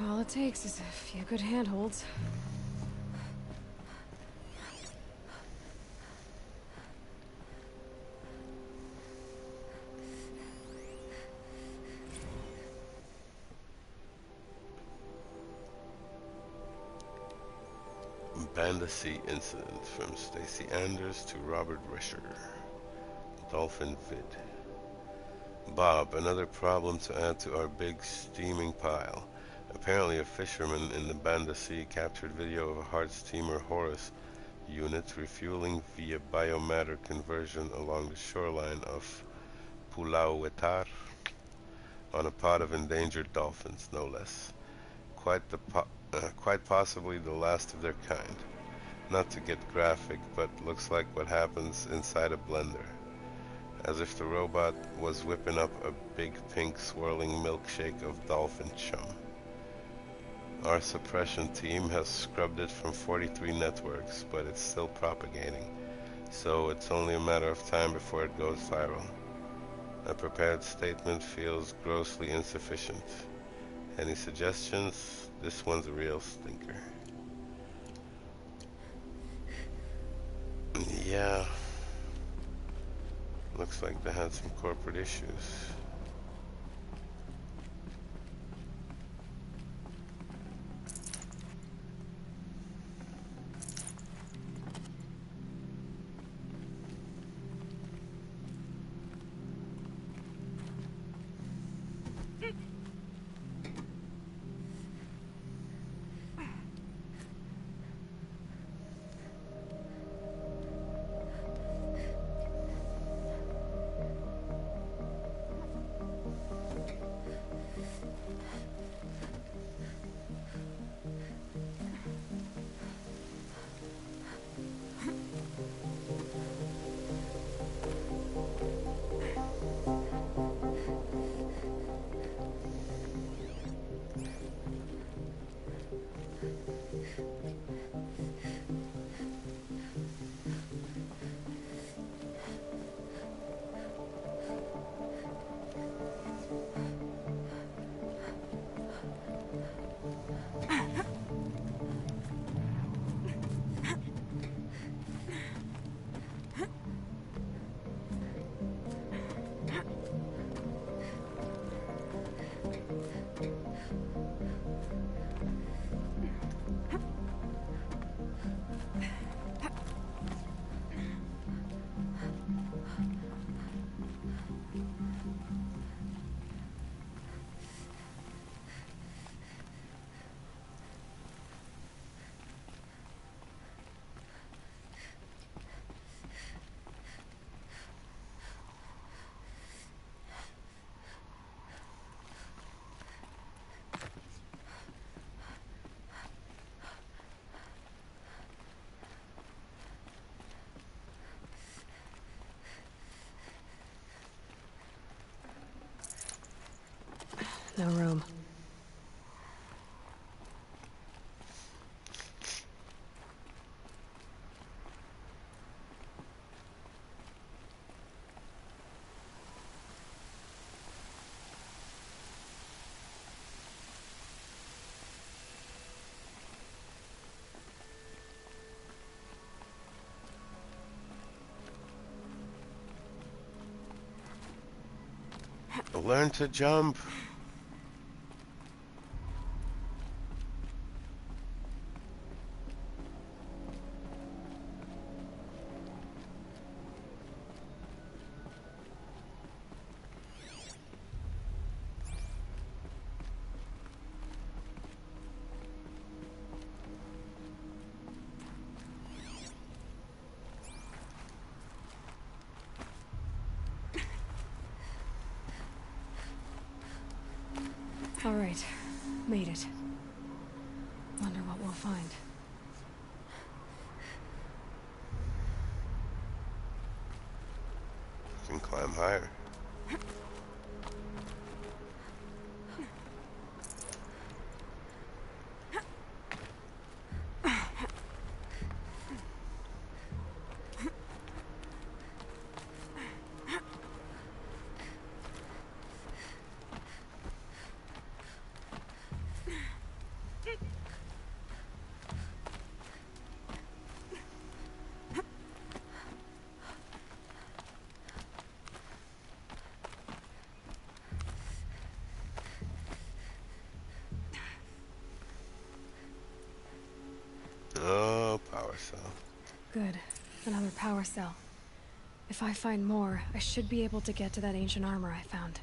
All it takes is a few good handholds. Bandasea incident from Stacy Anders to Robert Risher. Dolphin vid. Bob, another problem to add to our big steaming pile. Apparently a fisherman in the Bandasea captured video of a Heart steamer Horus unit refueling via biomatter conversion along the shoreline of Pulau Wetar on a pod of endangered dolphins, no less. Quite possibly the last of their kind. Not to get graphic, but looks like what happens inside a blender. As if the robot was whipping up a big pink swirling milkshake of dolphin chum. Our suppression team has scrubbed it from 43 networks, but it's still propagating, so it's only a matter of time before it goes viral. A prepared statement feels grossly insufficient. Any suggestions? This one's a real stinker. Yeah. Looks like they had some corporate issues. No room. Learn to jump. All right, made it. Wonder what we'll find. Can climb higher. Oh, power cell. Good. Another power cell. If I find more, I should be able to get to that ancient armor I found.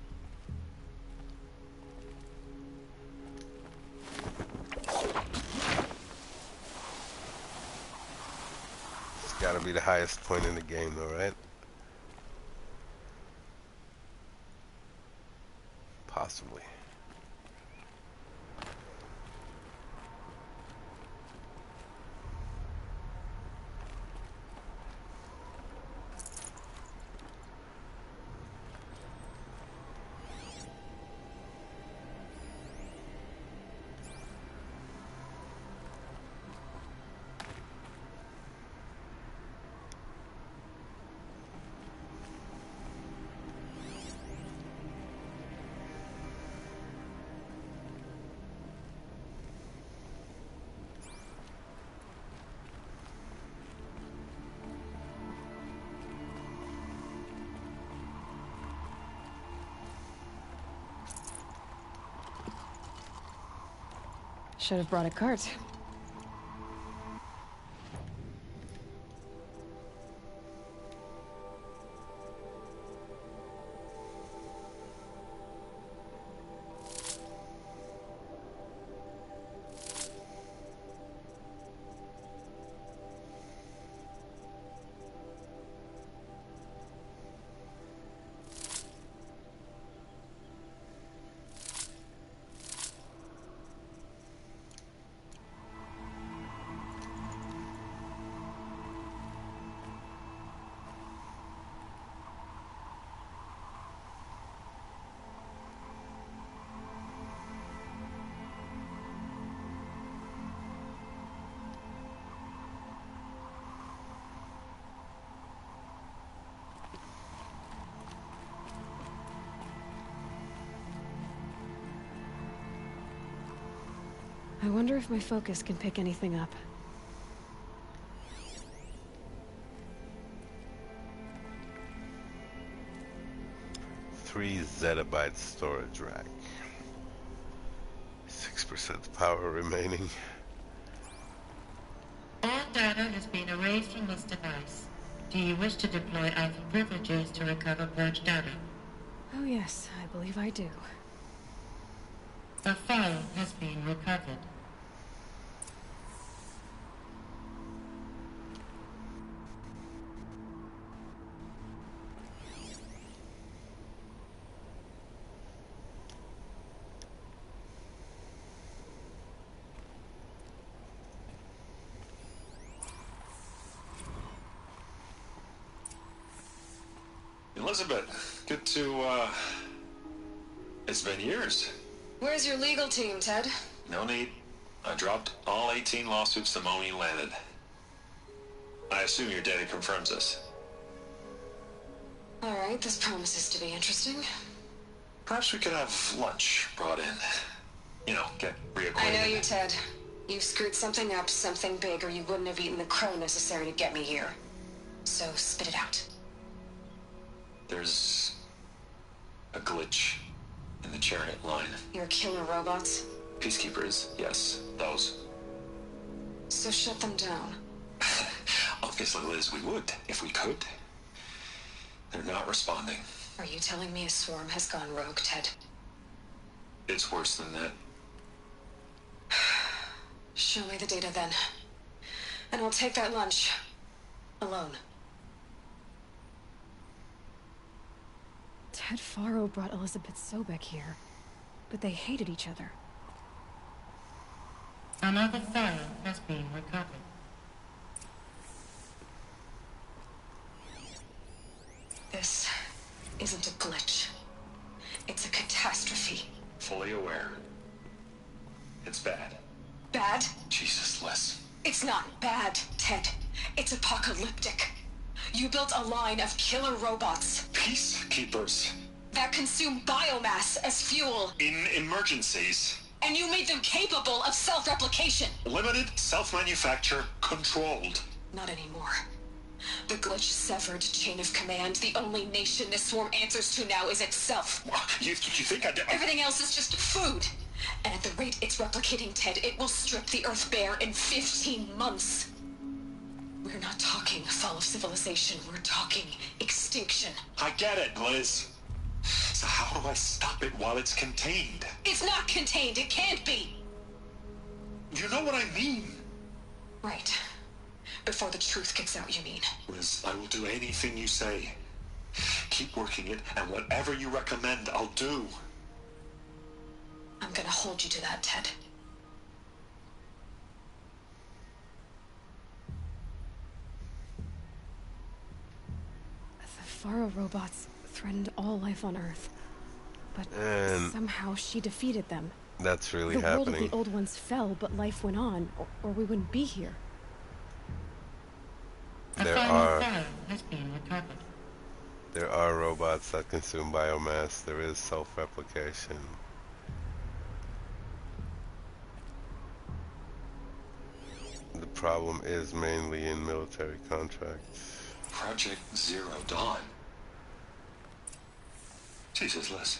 It's gotta be the highest point in the game, though, right? Possibly. Should have brought a cart. I wonder if my focus can pick anything up. Three zettabyte storage rack. 6% power remaining. All data has been erased from this device. Do you wish to deploy alpha privileges to recover purged data? Oh yes, I believe I do. The file has been recovered. Elizabeth, good to, it's been years. Where's your legal team, Ted? No need. I dropped all 18 lawsuits the moment you landed. I assume your data confirms this. Alright, this promises to be interesting. Perhaps we could have lunch brought in. You know, get reacquainted. I know you, Ted. You've screwed something up, something big, or you wouldn't have eaten the crow necessary to get me here. So, spit it out. There's a glitch in the chariot line. Your killer robots? Peacekeepers, yes, those. So shut them down. Obviously, Liz, we would, if we could. They're not responding. Are you telling me a swarm has gone rogue, Ted? It's worse than that. Show me the data then. And I'll take that lunch. Alone. Ted Faro brought Elizabeth Sobek here, but they hated each other. Another file has been recovered. This isn't a glitch. It's a catastrophe. Fully aware. It's bad. Bad? Jesus, Liz. It's not bad, Ted. It's apocalyptic. You built a line of killer robots Peacekeepers. that consume biomass as fuel, In emergencies. and you made them capable of self-replication. Limited, self-manufacture, controlled. Not anymore. The glitch severed chain of command. The only nation this swarm answers to now is itself. You think I did? Everything else is just food. And at the rate it's replicating, Ted, it will strip the Earth bare in 15 months. We're not talking fall of civilization. We're talking extinction. I get it, Liz. So how do I stop it while it's contained? It's not contained. It can't be. You know what I mean? Right. Before the truth gets out, you mean? Liz, I will do anything you say. Keep working it, and whatever you recommend, I'll do. I'm gonna hold you to that, Ted. The Faro robots threatened all life on Earth. But And somehow she defeated them. that's really The world happening. of the old ones fell, but life went on, or we wouldn't be here. A There final are- file has been recovered. There are robots that consume biomass. There is self-replication. The problem is mainly in military contracts. Project Zero Dawn. Jesus, Liz.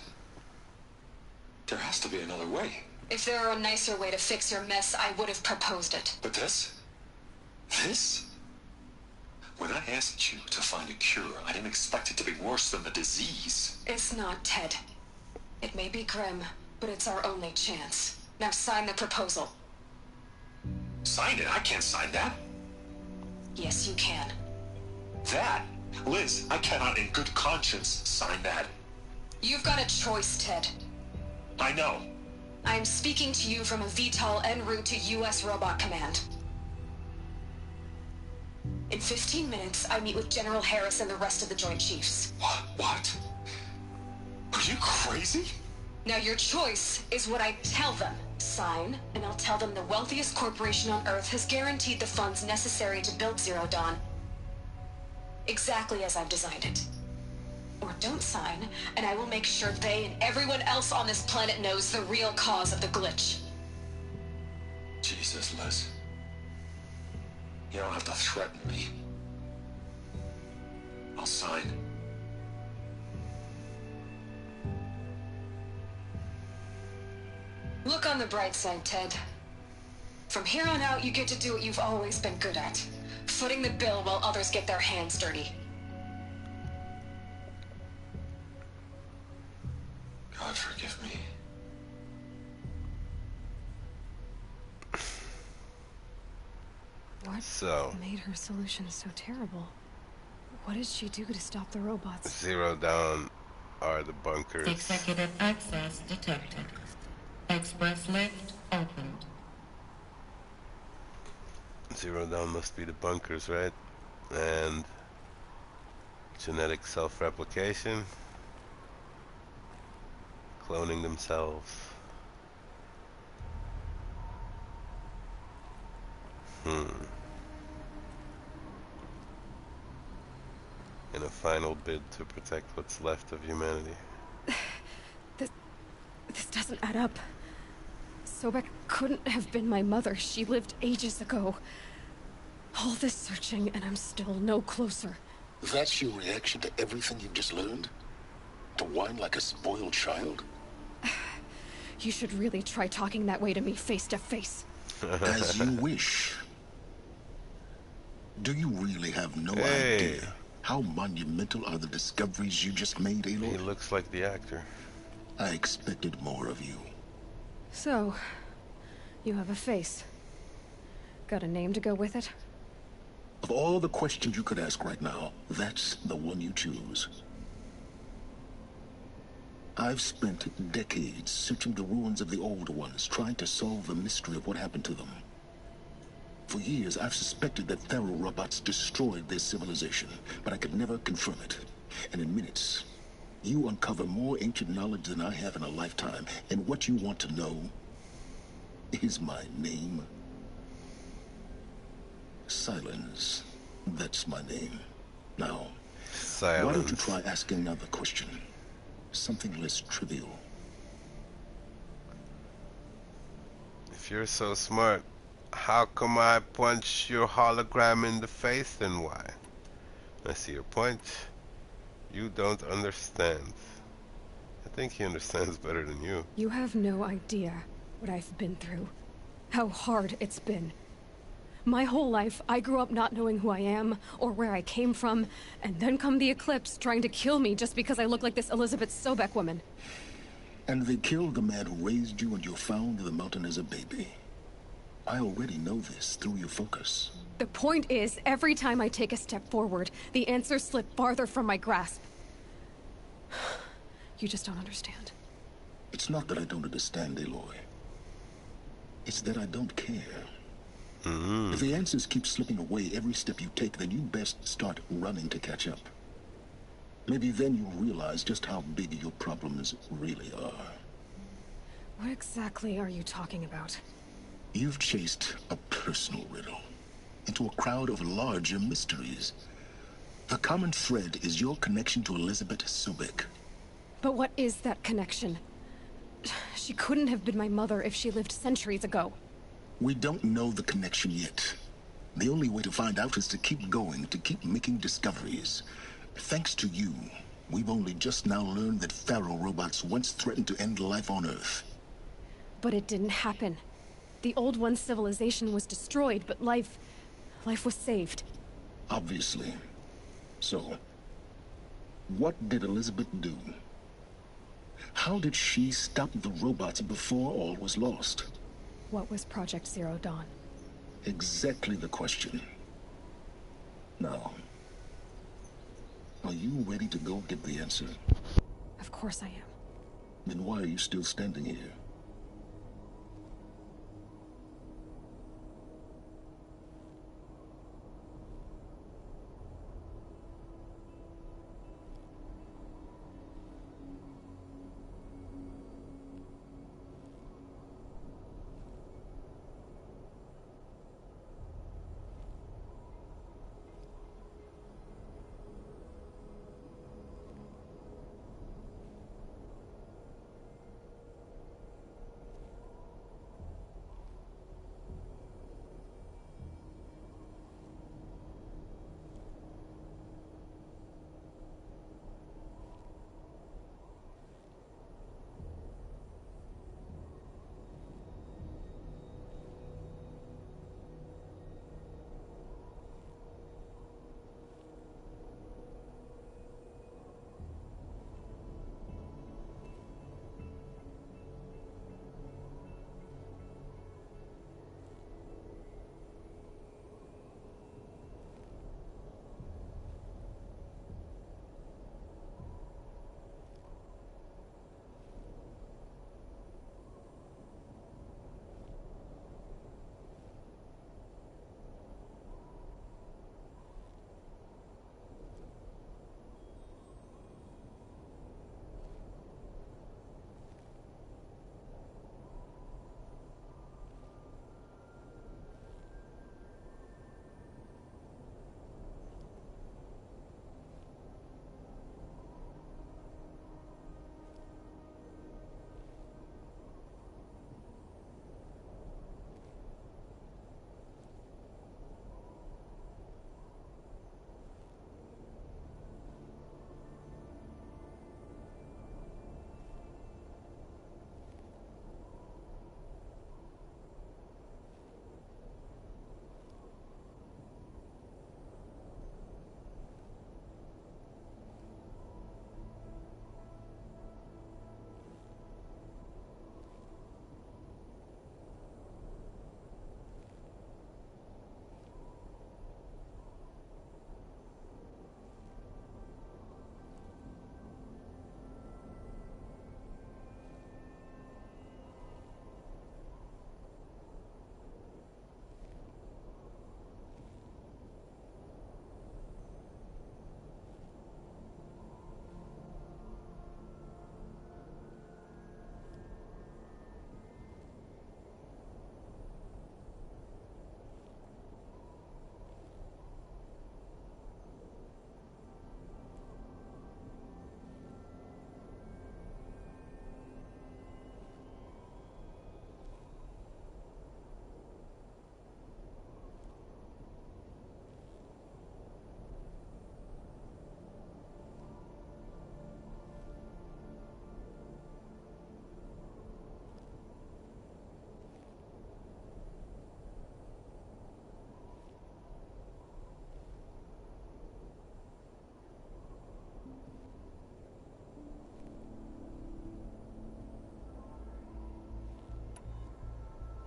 There has to be another way. If there were a nicer way to fix your mess, I would have proposed it. But this? This? When I asked you to find a cure, I didn't expect it to be worse than the disease. It's not, Ted. It may be grim, but it's our only chance. Now sign the proposal. Sign it? I can't sign that. Yes, you can. That? Liz, I cannot in good conscience sign that. You've got a choice, Ted. I know. I'm speaking to you from a VTOL en route to U.S. Robot Command. In 15 minutes, I meet with General Harris and the rest of the Joint Chiefs. What? Are you crazy? Now your choice is what I tell them. Sign, and I'll tell them the wealthiest corporation on Earth has guaranteed the funds necessary to build Zero Dawn. Exactly as I've designed it. Or don't sign, and I will make sure they and everyone else on this planet knows the real cause of the glitch. Jesus, Liz. You don't have to threaten me. I'll sign. Look on the bright side, Ted. From here on out, you get to do what you've always been good at. Footing the bill while others get their hands dirty. God forgive me. What made her solution so terrible? What did she do to stop the robots? Zero Dawn are the bunkers. Executive access detected. Express lift opened. Zero Dawn must be the bunkers, right? And genetic self-replication. Cloning themselves. In a final bid to protect what's left of humanity. This doesn't add up. Sobek couldn't have been my mother. She lived ages ago. All this searching, and I'm still no closer. That's your reaction to everything you've just learned? To whine like a spoiled child? You should really try talking that way to me face to face. As you wish. Do you really have no idea how monumental are the discoveries you just made, Aloy? He looks like the actor. I expected more of you. So, you have a face. Got a name to go with it? Of all the questions you could ask right now, that's the one you choose. I've spent decades searching the ruins of the old ones, trying to solve the mystery of what happened to them. For years, I've suspected that Faro robots destroyed their civilization, but I could never confirm it. And in minutes, you uncover more ancient knowledge than I have in a lifetime, and what you want to know is my name. Silence. That's my name. Now, Silence. Why don't you try asking another question? Something less trivial. If you're so smart, how come I punch your hologram in the face, then why? I see your point. You don't understand. I think he understands better than you. You have no idea what I've been through. How hard it's been. My whole life, I grew up not knowing who I am, or where I came from, and then come the Eclipse trying to kill me just because I look like this Elizabeth Sobek woman. And they killed the man who raised you and you found the mountain as a baby. I already know this through your focus. The point is, every time I take a step forward, the answers slip farther from my grasp. You just don't understand. It's not that I don't understand, Aloy. It's that I don't care. If the answers keep slipping away every step you take, then you best start running to catch up. Maybe then you'll realize just how big your problems really are. What exactly are you talking about? You've chased a personal riddle into a crowd of larger mysteries. The common thread is your connection to Elizabeth Sobek. But what is that connection? She couldn't have been my mother if she lived centuries ago. We don't know the connection yet. The only way to find out is to keep going, to keep making discoveries. Thanks to you, we've only just now learned that Faro robots once threatened to end life on Earth. But it didn't happen. The Old One's civilization was destroyed, but life was saved. Obviously. So, what did Elizabeth do? How did she stop the robots before all was lost? What was Project Zero Dawn? Exactly the question. Now, are you ready to go get the answer? Of course I am. Then why are you still standing here?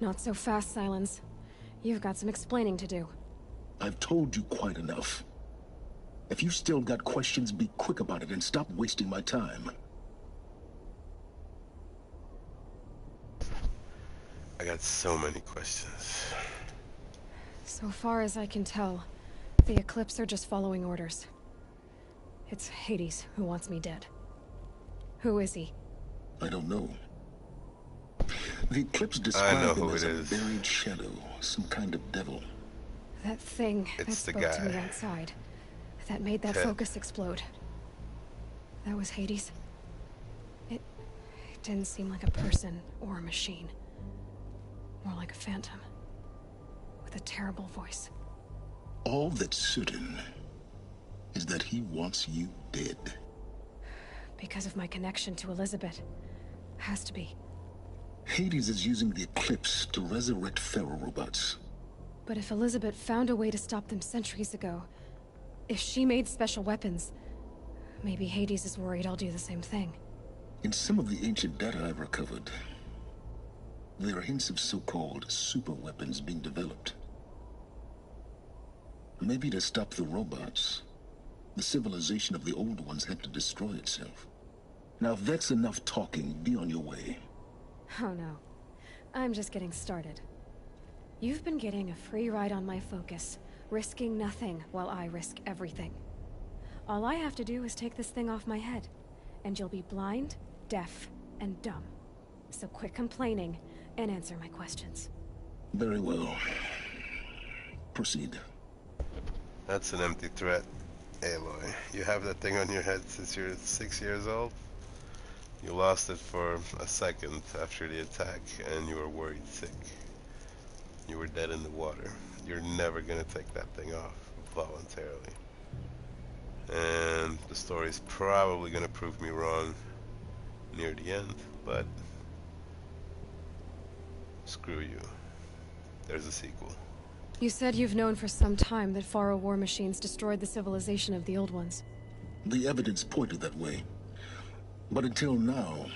Not so fast, Silence. You've got some explaining to do. I've told you quite enough. If you've still got questions, be quick about it and stop wasting my time. I got so many questions. So far as I can tell, the Eclipse are just following orders. It's Hades who wants me dead. Who is he? I don't know. The Eclipse described him as a is. buried shadow, some kind of devil. That thing that It's the spoke to me guy. outside. That made that focus explode. That was Hades? It didn't seem like a person or a machine. More like a phantom. With a terrible voice. All that's certain is that he wants you dead. Because of my connection to Elizabeth. Has to be. Hades is using the Eclipse to resurrect ferrorobots. But if Elizabeth found a way to stop them centuries ago, if she made special weapons, maybe Hades is worried I'll do the same thing. In some of the ancient data I've recovered, there are hints of so-called super weapons being developed. Maybe to stop the robots, the civilization of the old ones had to destroy itself. Now if that's enough talking, be on your way. Oh no. I'm just getting started. You've been getting a free ride on my focus, risking nothing while I risk everything. All I have to do is take this thing off my head, and you'll be blind, deaf, and dumb. So quit complaining and answer my questions. Very well. Proceed. That's an empty threat, Aloy. You have that thing on your head since you're 6 years old? You lost it for a second after the attack, and you were worried sick. You were dead in the water. You're never gonna take that thing off voluntarily. And the story's probably gonna prove me wrong near the end, but screw you. There's a sequel. You said you've known for some time that Faro war machines destroyed the civilization of the old ones. The evidence pointed that way. But until now,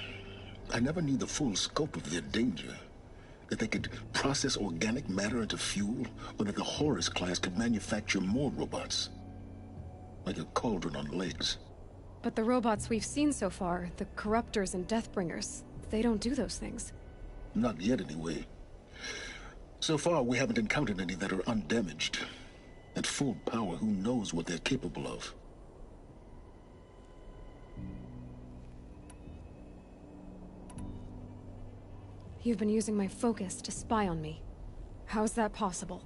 I never knew the full scope of their danger. That they could process organic matter into fuel, or that the Horus class could manufacture more robots. Like a cauldron on legs. But the robots we've seen so far, the Corruptors and Deathbringers, they don't do those things. Not yet, anyway. So far, we haven't encountered any that are undamaged. At full power, who knows what they're capable of? You've been using my focus to spy on me. How's that possible?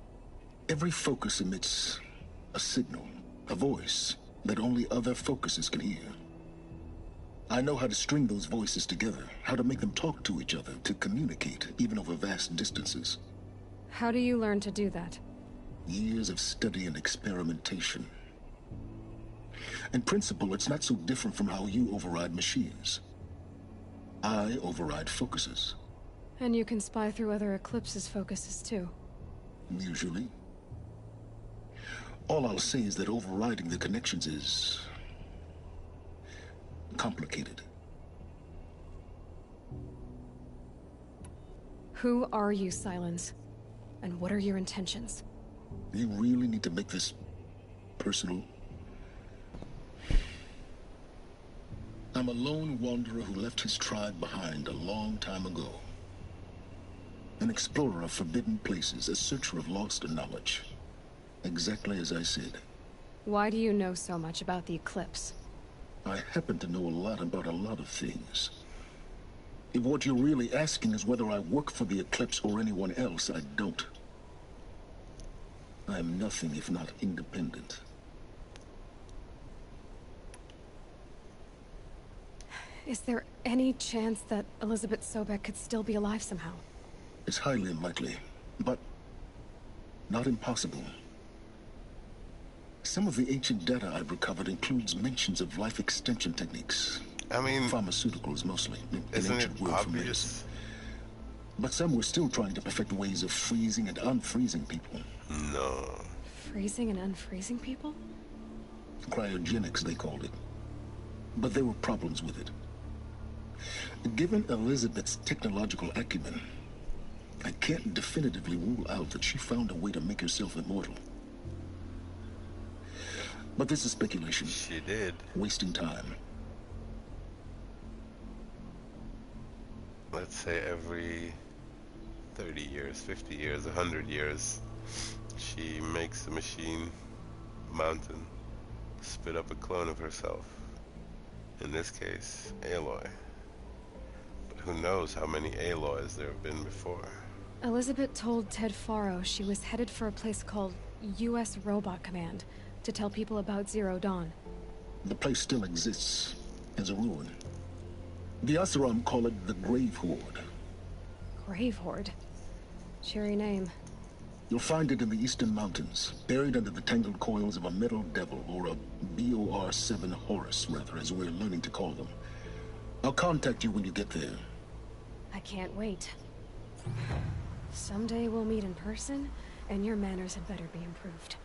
Every focus emits a signal, a voice, that only other focuses can hear. I know how to string those voices together, how to make them talk to each other, to communicate, even over vast distances. How do you learn to do that? Years of study and experimentation. In principle, it's not so different from how you override machines. I override focuses. And you can spy through other Eclipse's focuses too. Usually. All I'll say is that overriding the connections is complicated. Who are you, Silence? And what are your intentions? You really need to make this personal? I'm a lone wanderer who left his tribe behind a long time ago. An explorer of forbidden places, a searcher of lost knowledge. Exactly as I said. Why do you know so much about the Eclipse? I happen to know a lot about a lot of things. If what you're really asking is whether I work for the Eclipse or anyone else, I don't. I am nothing if not independent. Is there any chance that Elizabeth Sobek could still be alive somehow? It's highly unlikely, but not impossible. Some of the ancient data I've recovered includes mentions of life extension techniques. I mean, pharmaceuticals mostly, in isn't it ancient word for medicine. obvious? But some were still trying to perfect ways of freezing and unfreezing people. No. Freezing and unfreezing people? Cryogenics, they called it. But there were problems with it. Given Elizabeth's technological acumen, I can't definitively rule out that she found a way to make herself immortal. But this is speculation. She did. Wasting time. Let's say every 30 years, 50 years, 100 years, she makes a machine mountain spit up a clone of herself. In this case, Aloy. But who knows how many Aloys there have been before. Elizabeth told Ted Faro she was headed for a place called U.S. Robot Command to tell people about Zero Dawn. The place still exists as a ruin. The Asaram call it the Grave Horde. Grave Horde? Cheery name. You'll find it in the eastern mountains, buried under the tangled coils of a metal devil, or a BOR-7 Horus, rather, as we're learning to call them. I'll contact you when you get there. I can't wait. Someday we'll meet in person, and your manners had better be improved.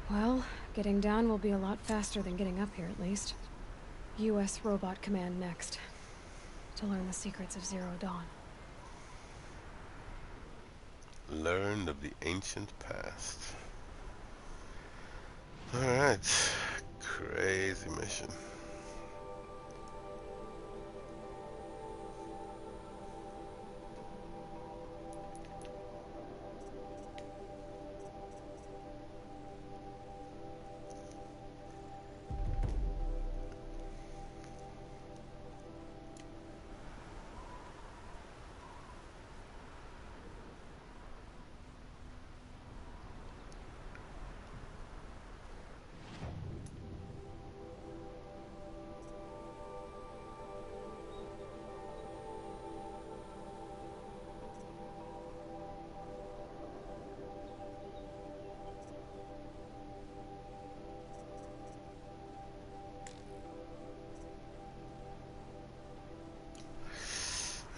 Well, getting down will be a lot faster than getting up here, at least. U.S. Robot Command next. To learn the secrets of Zero Dawn. Learned of the ancient past. Alright. Crazy mission.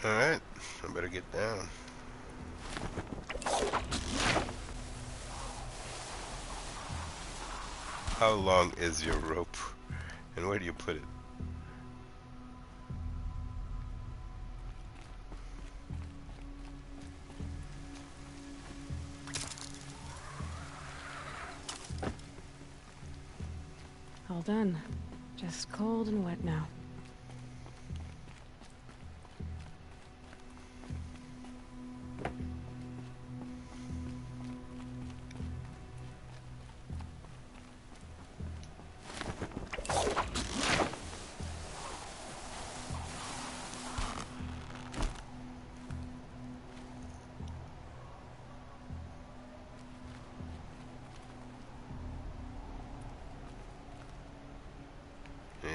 Alright, I better get down. How long is your rope? And where do you put it? All done. Just cold and wet now.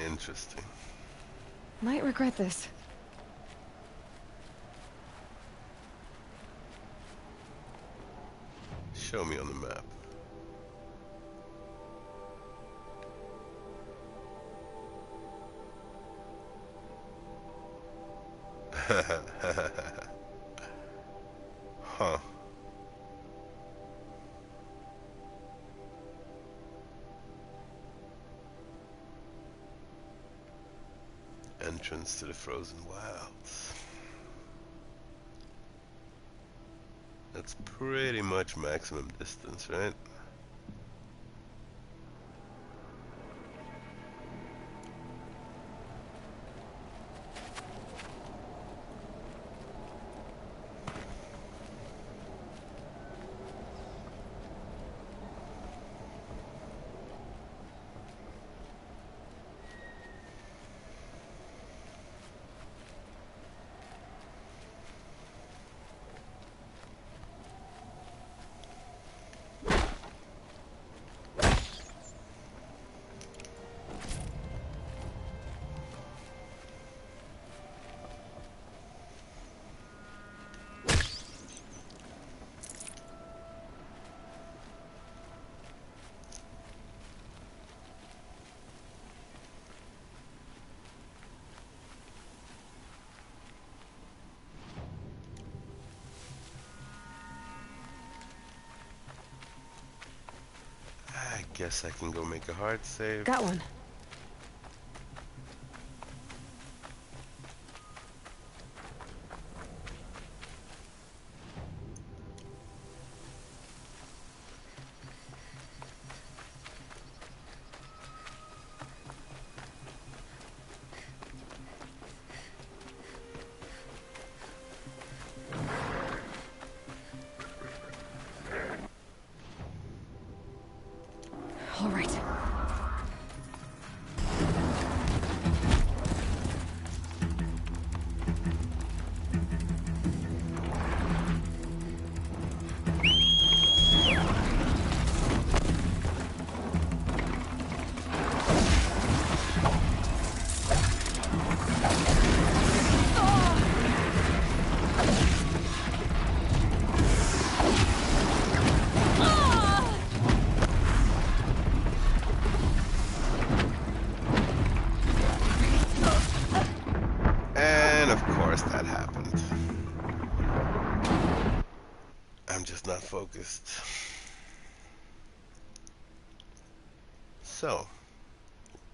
Interesting. Might regret this. Show me on the map. Huh. Entrance to the frozen wilds. That's pretty much maximum distance, right? I guess I can go make a hard save. Got one. So,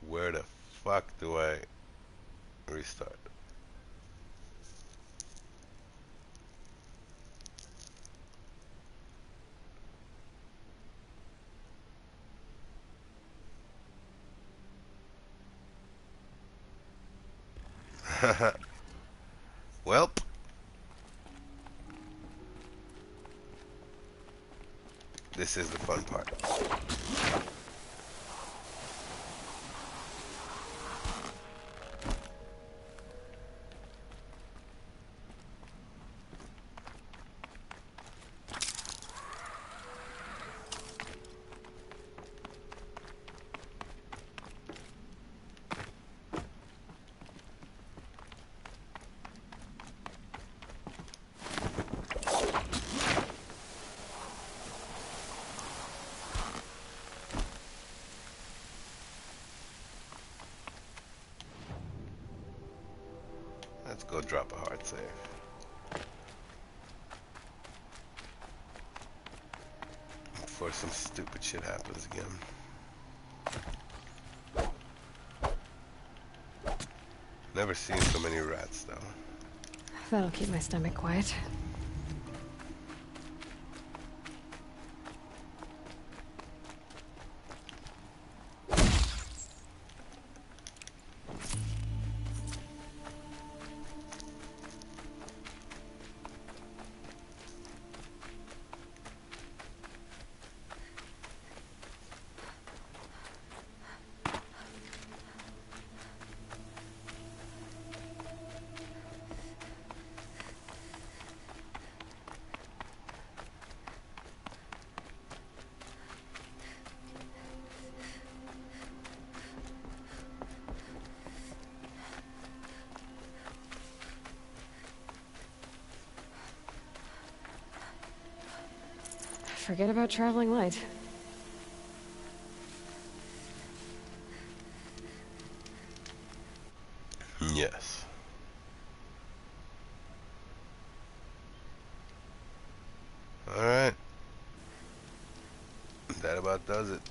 where the fuck do I restart? Welp. This is the fun part. Let's go drop a hard save. Before some stupid shit happens again. Never seen so many rats though. That'll keep my stomach quiet. Forget about traveling light. Yes. Alright. That about does it.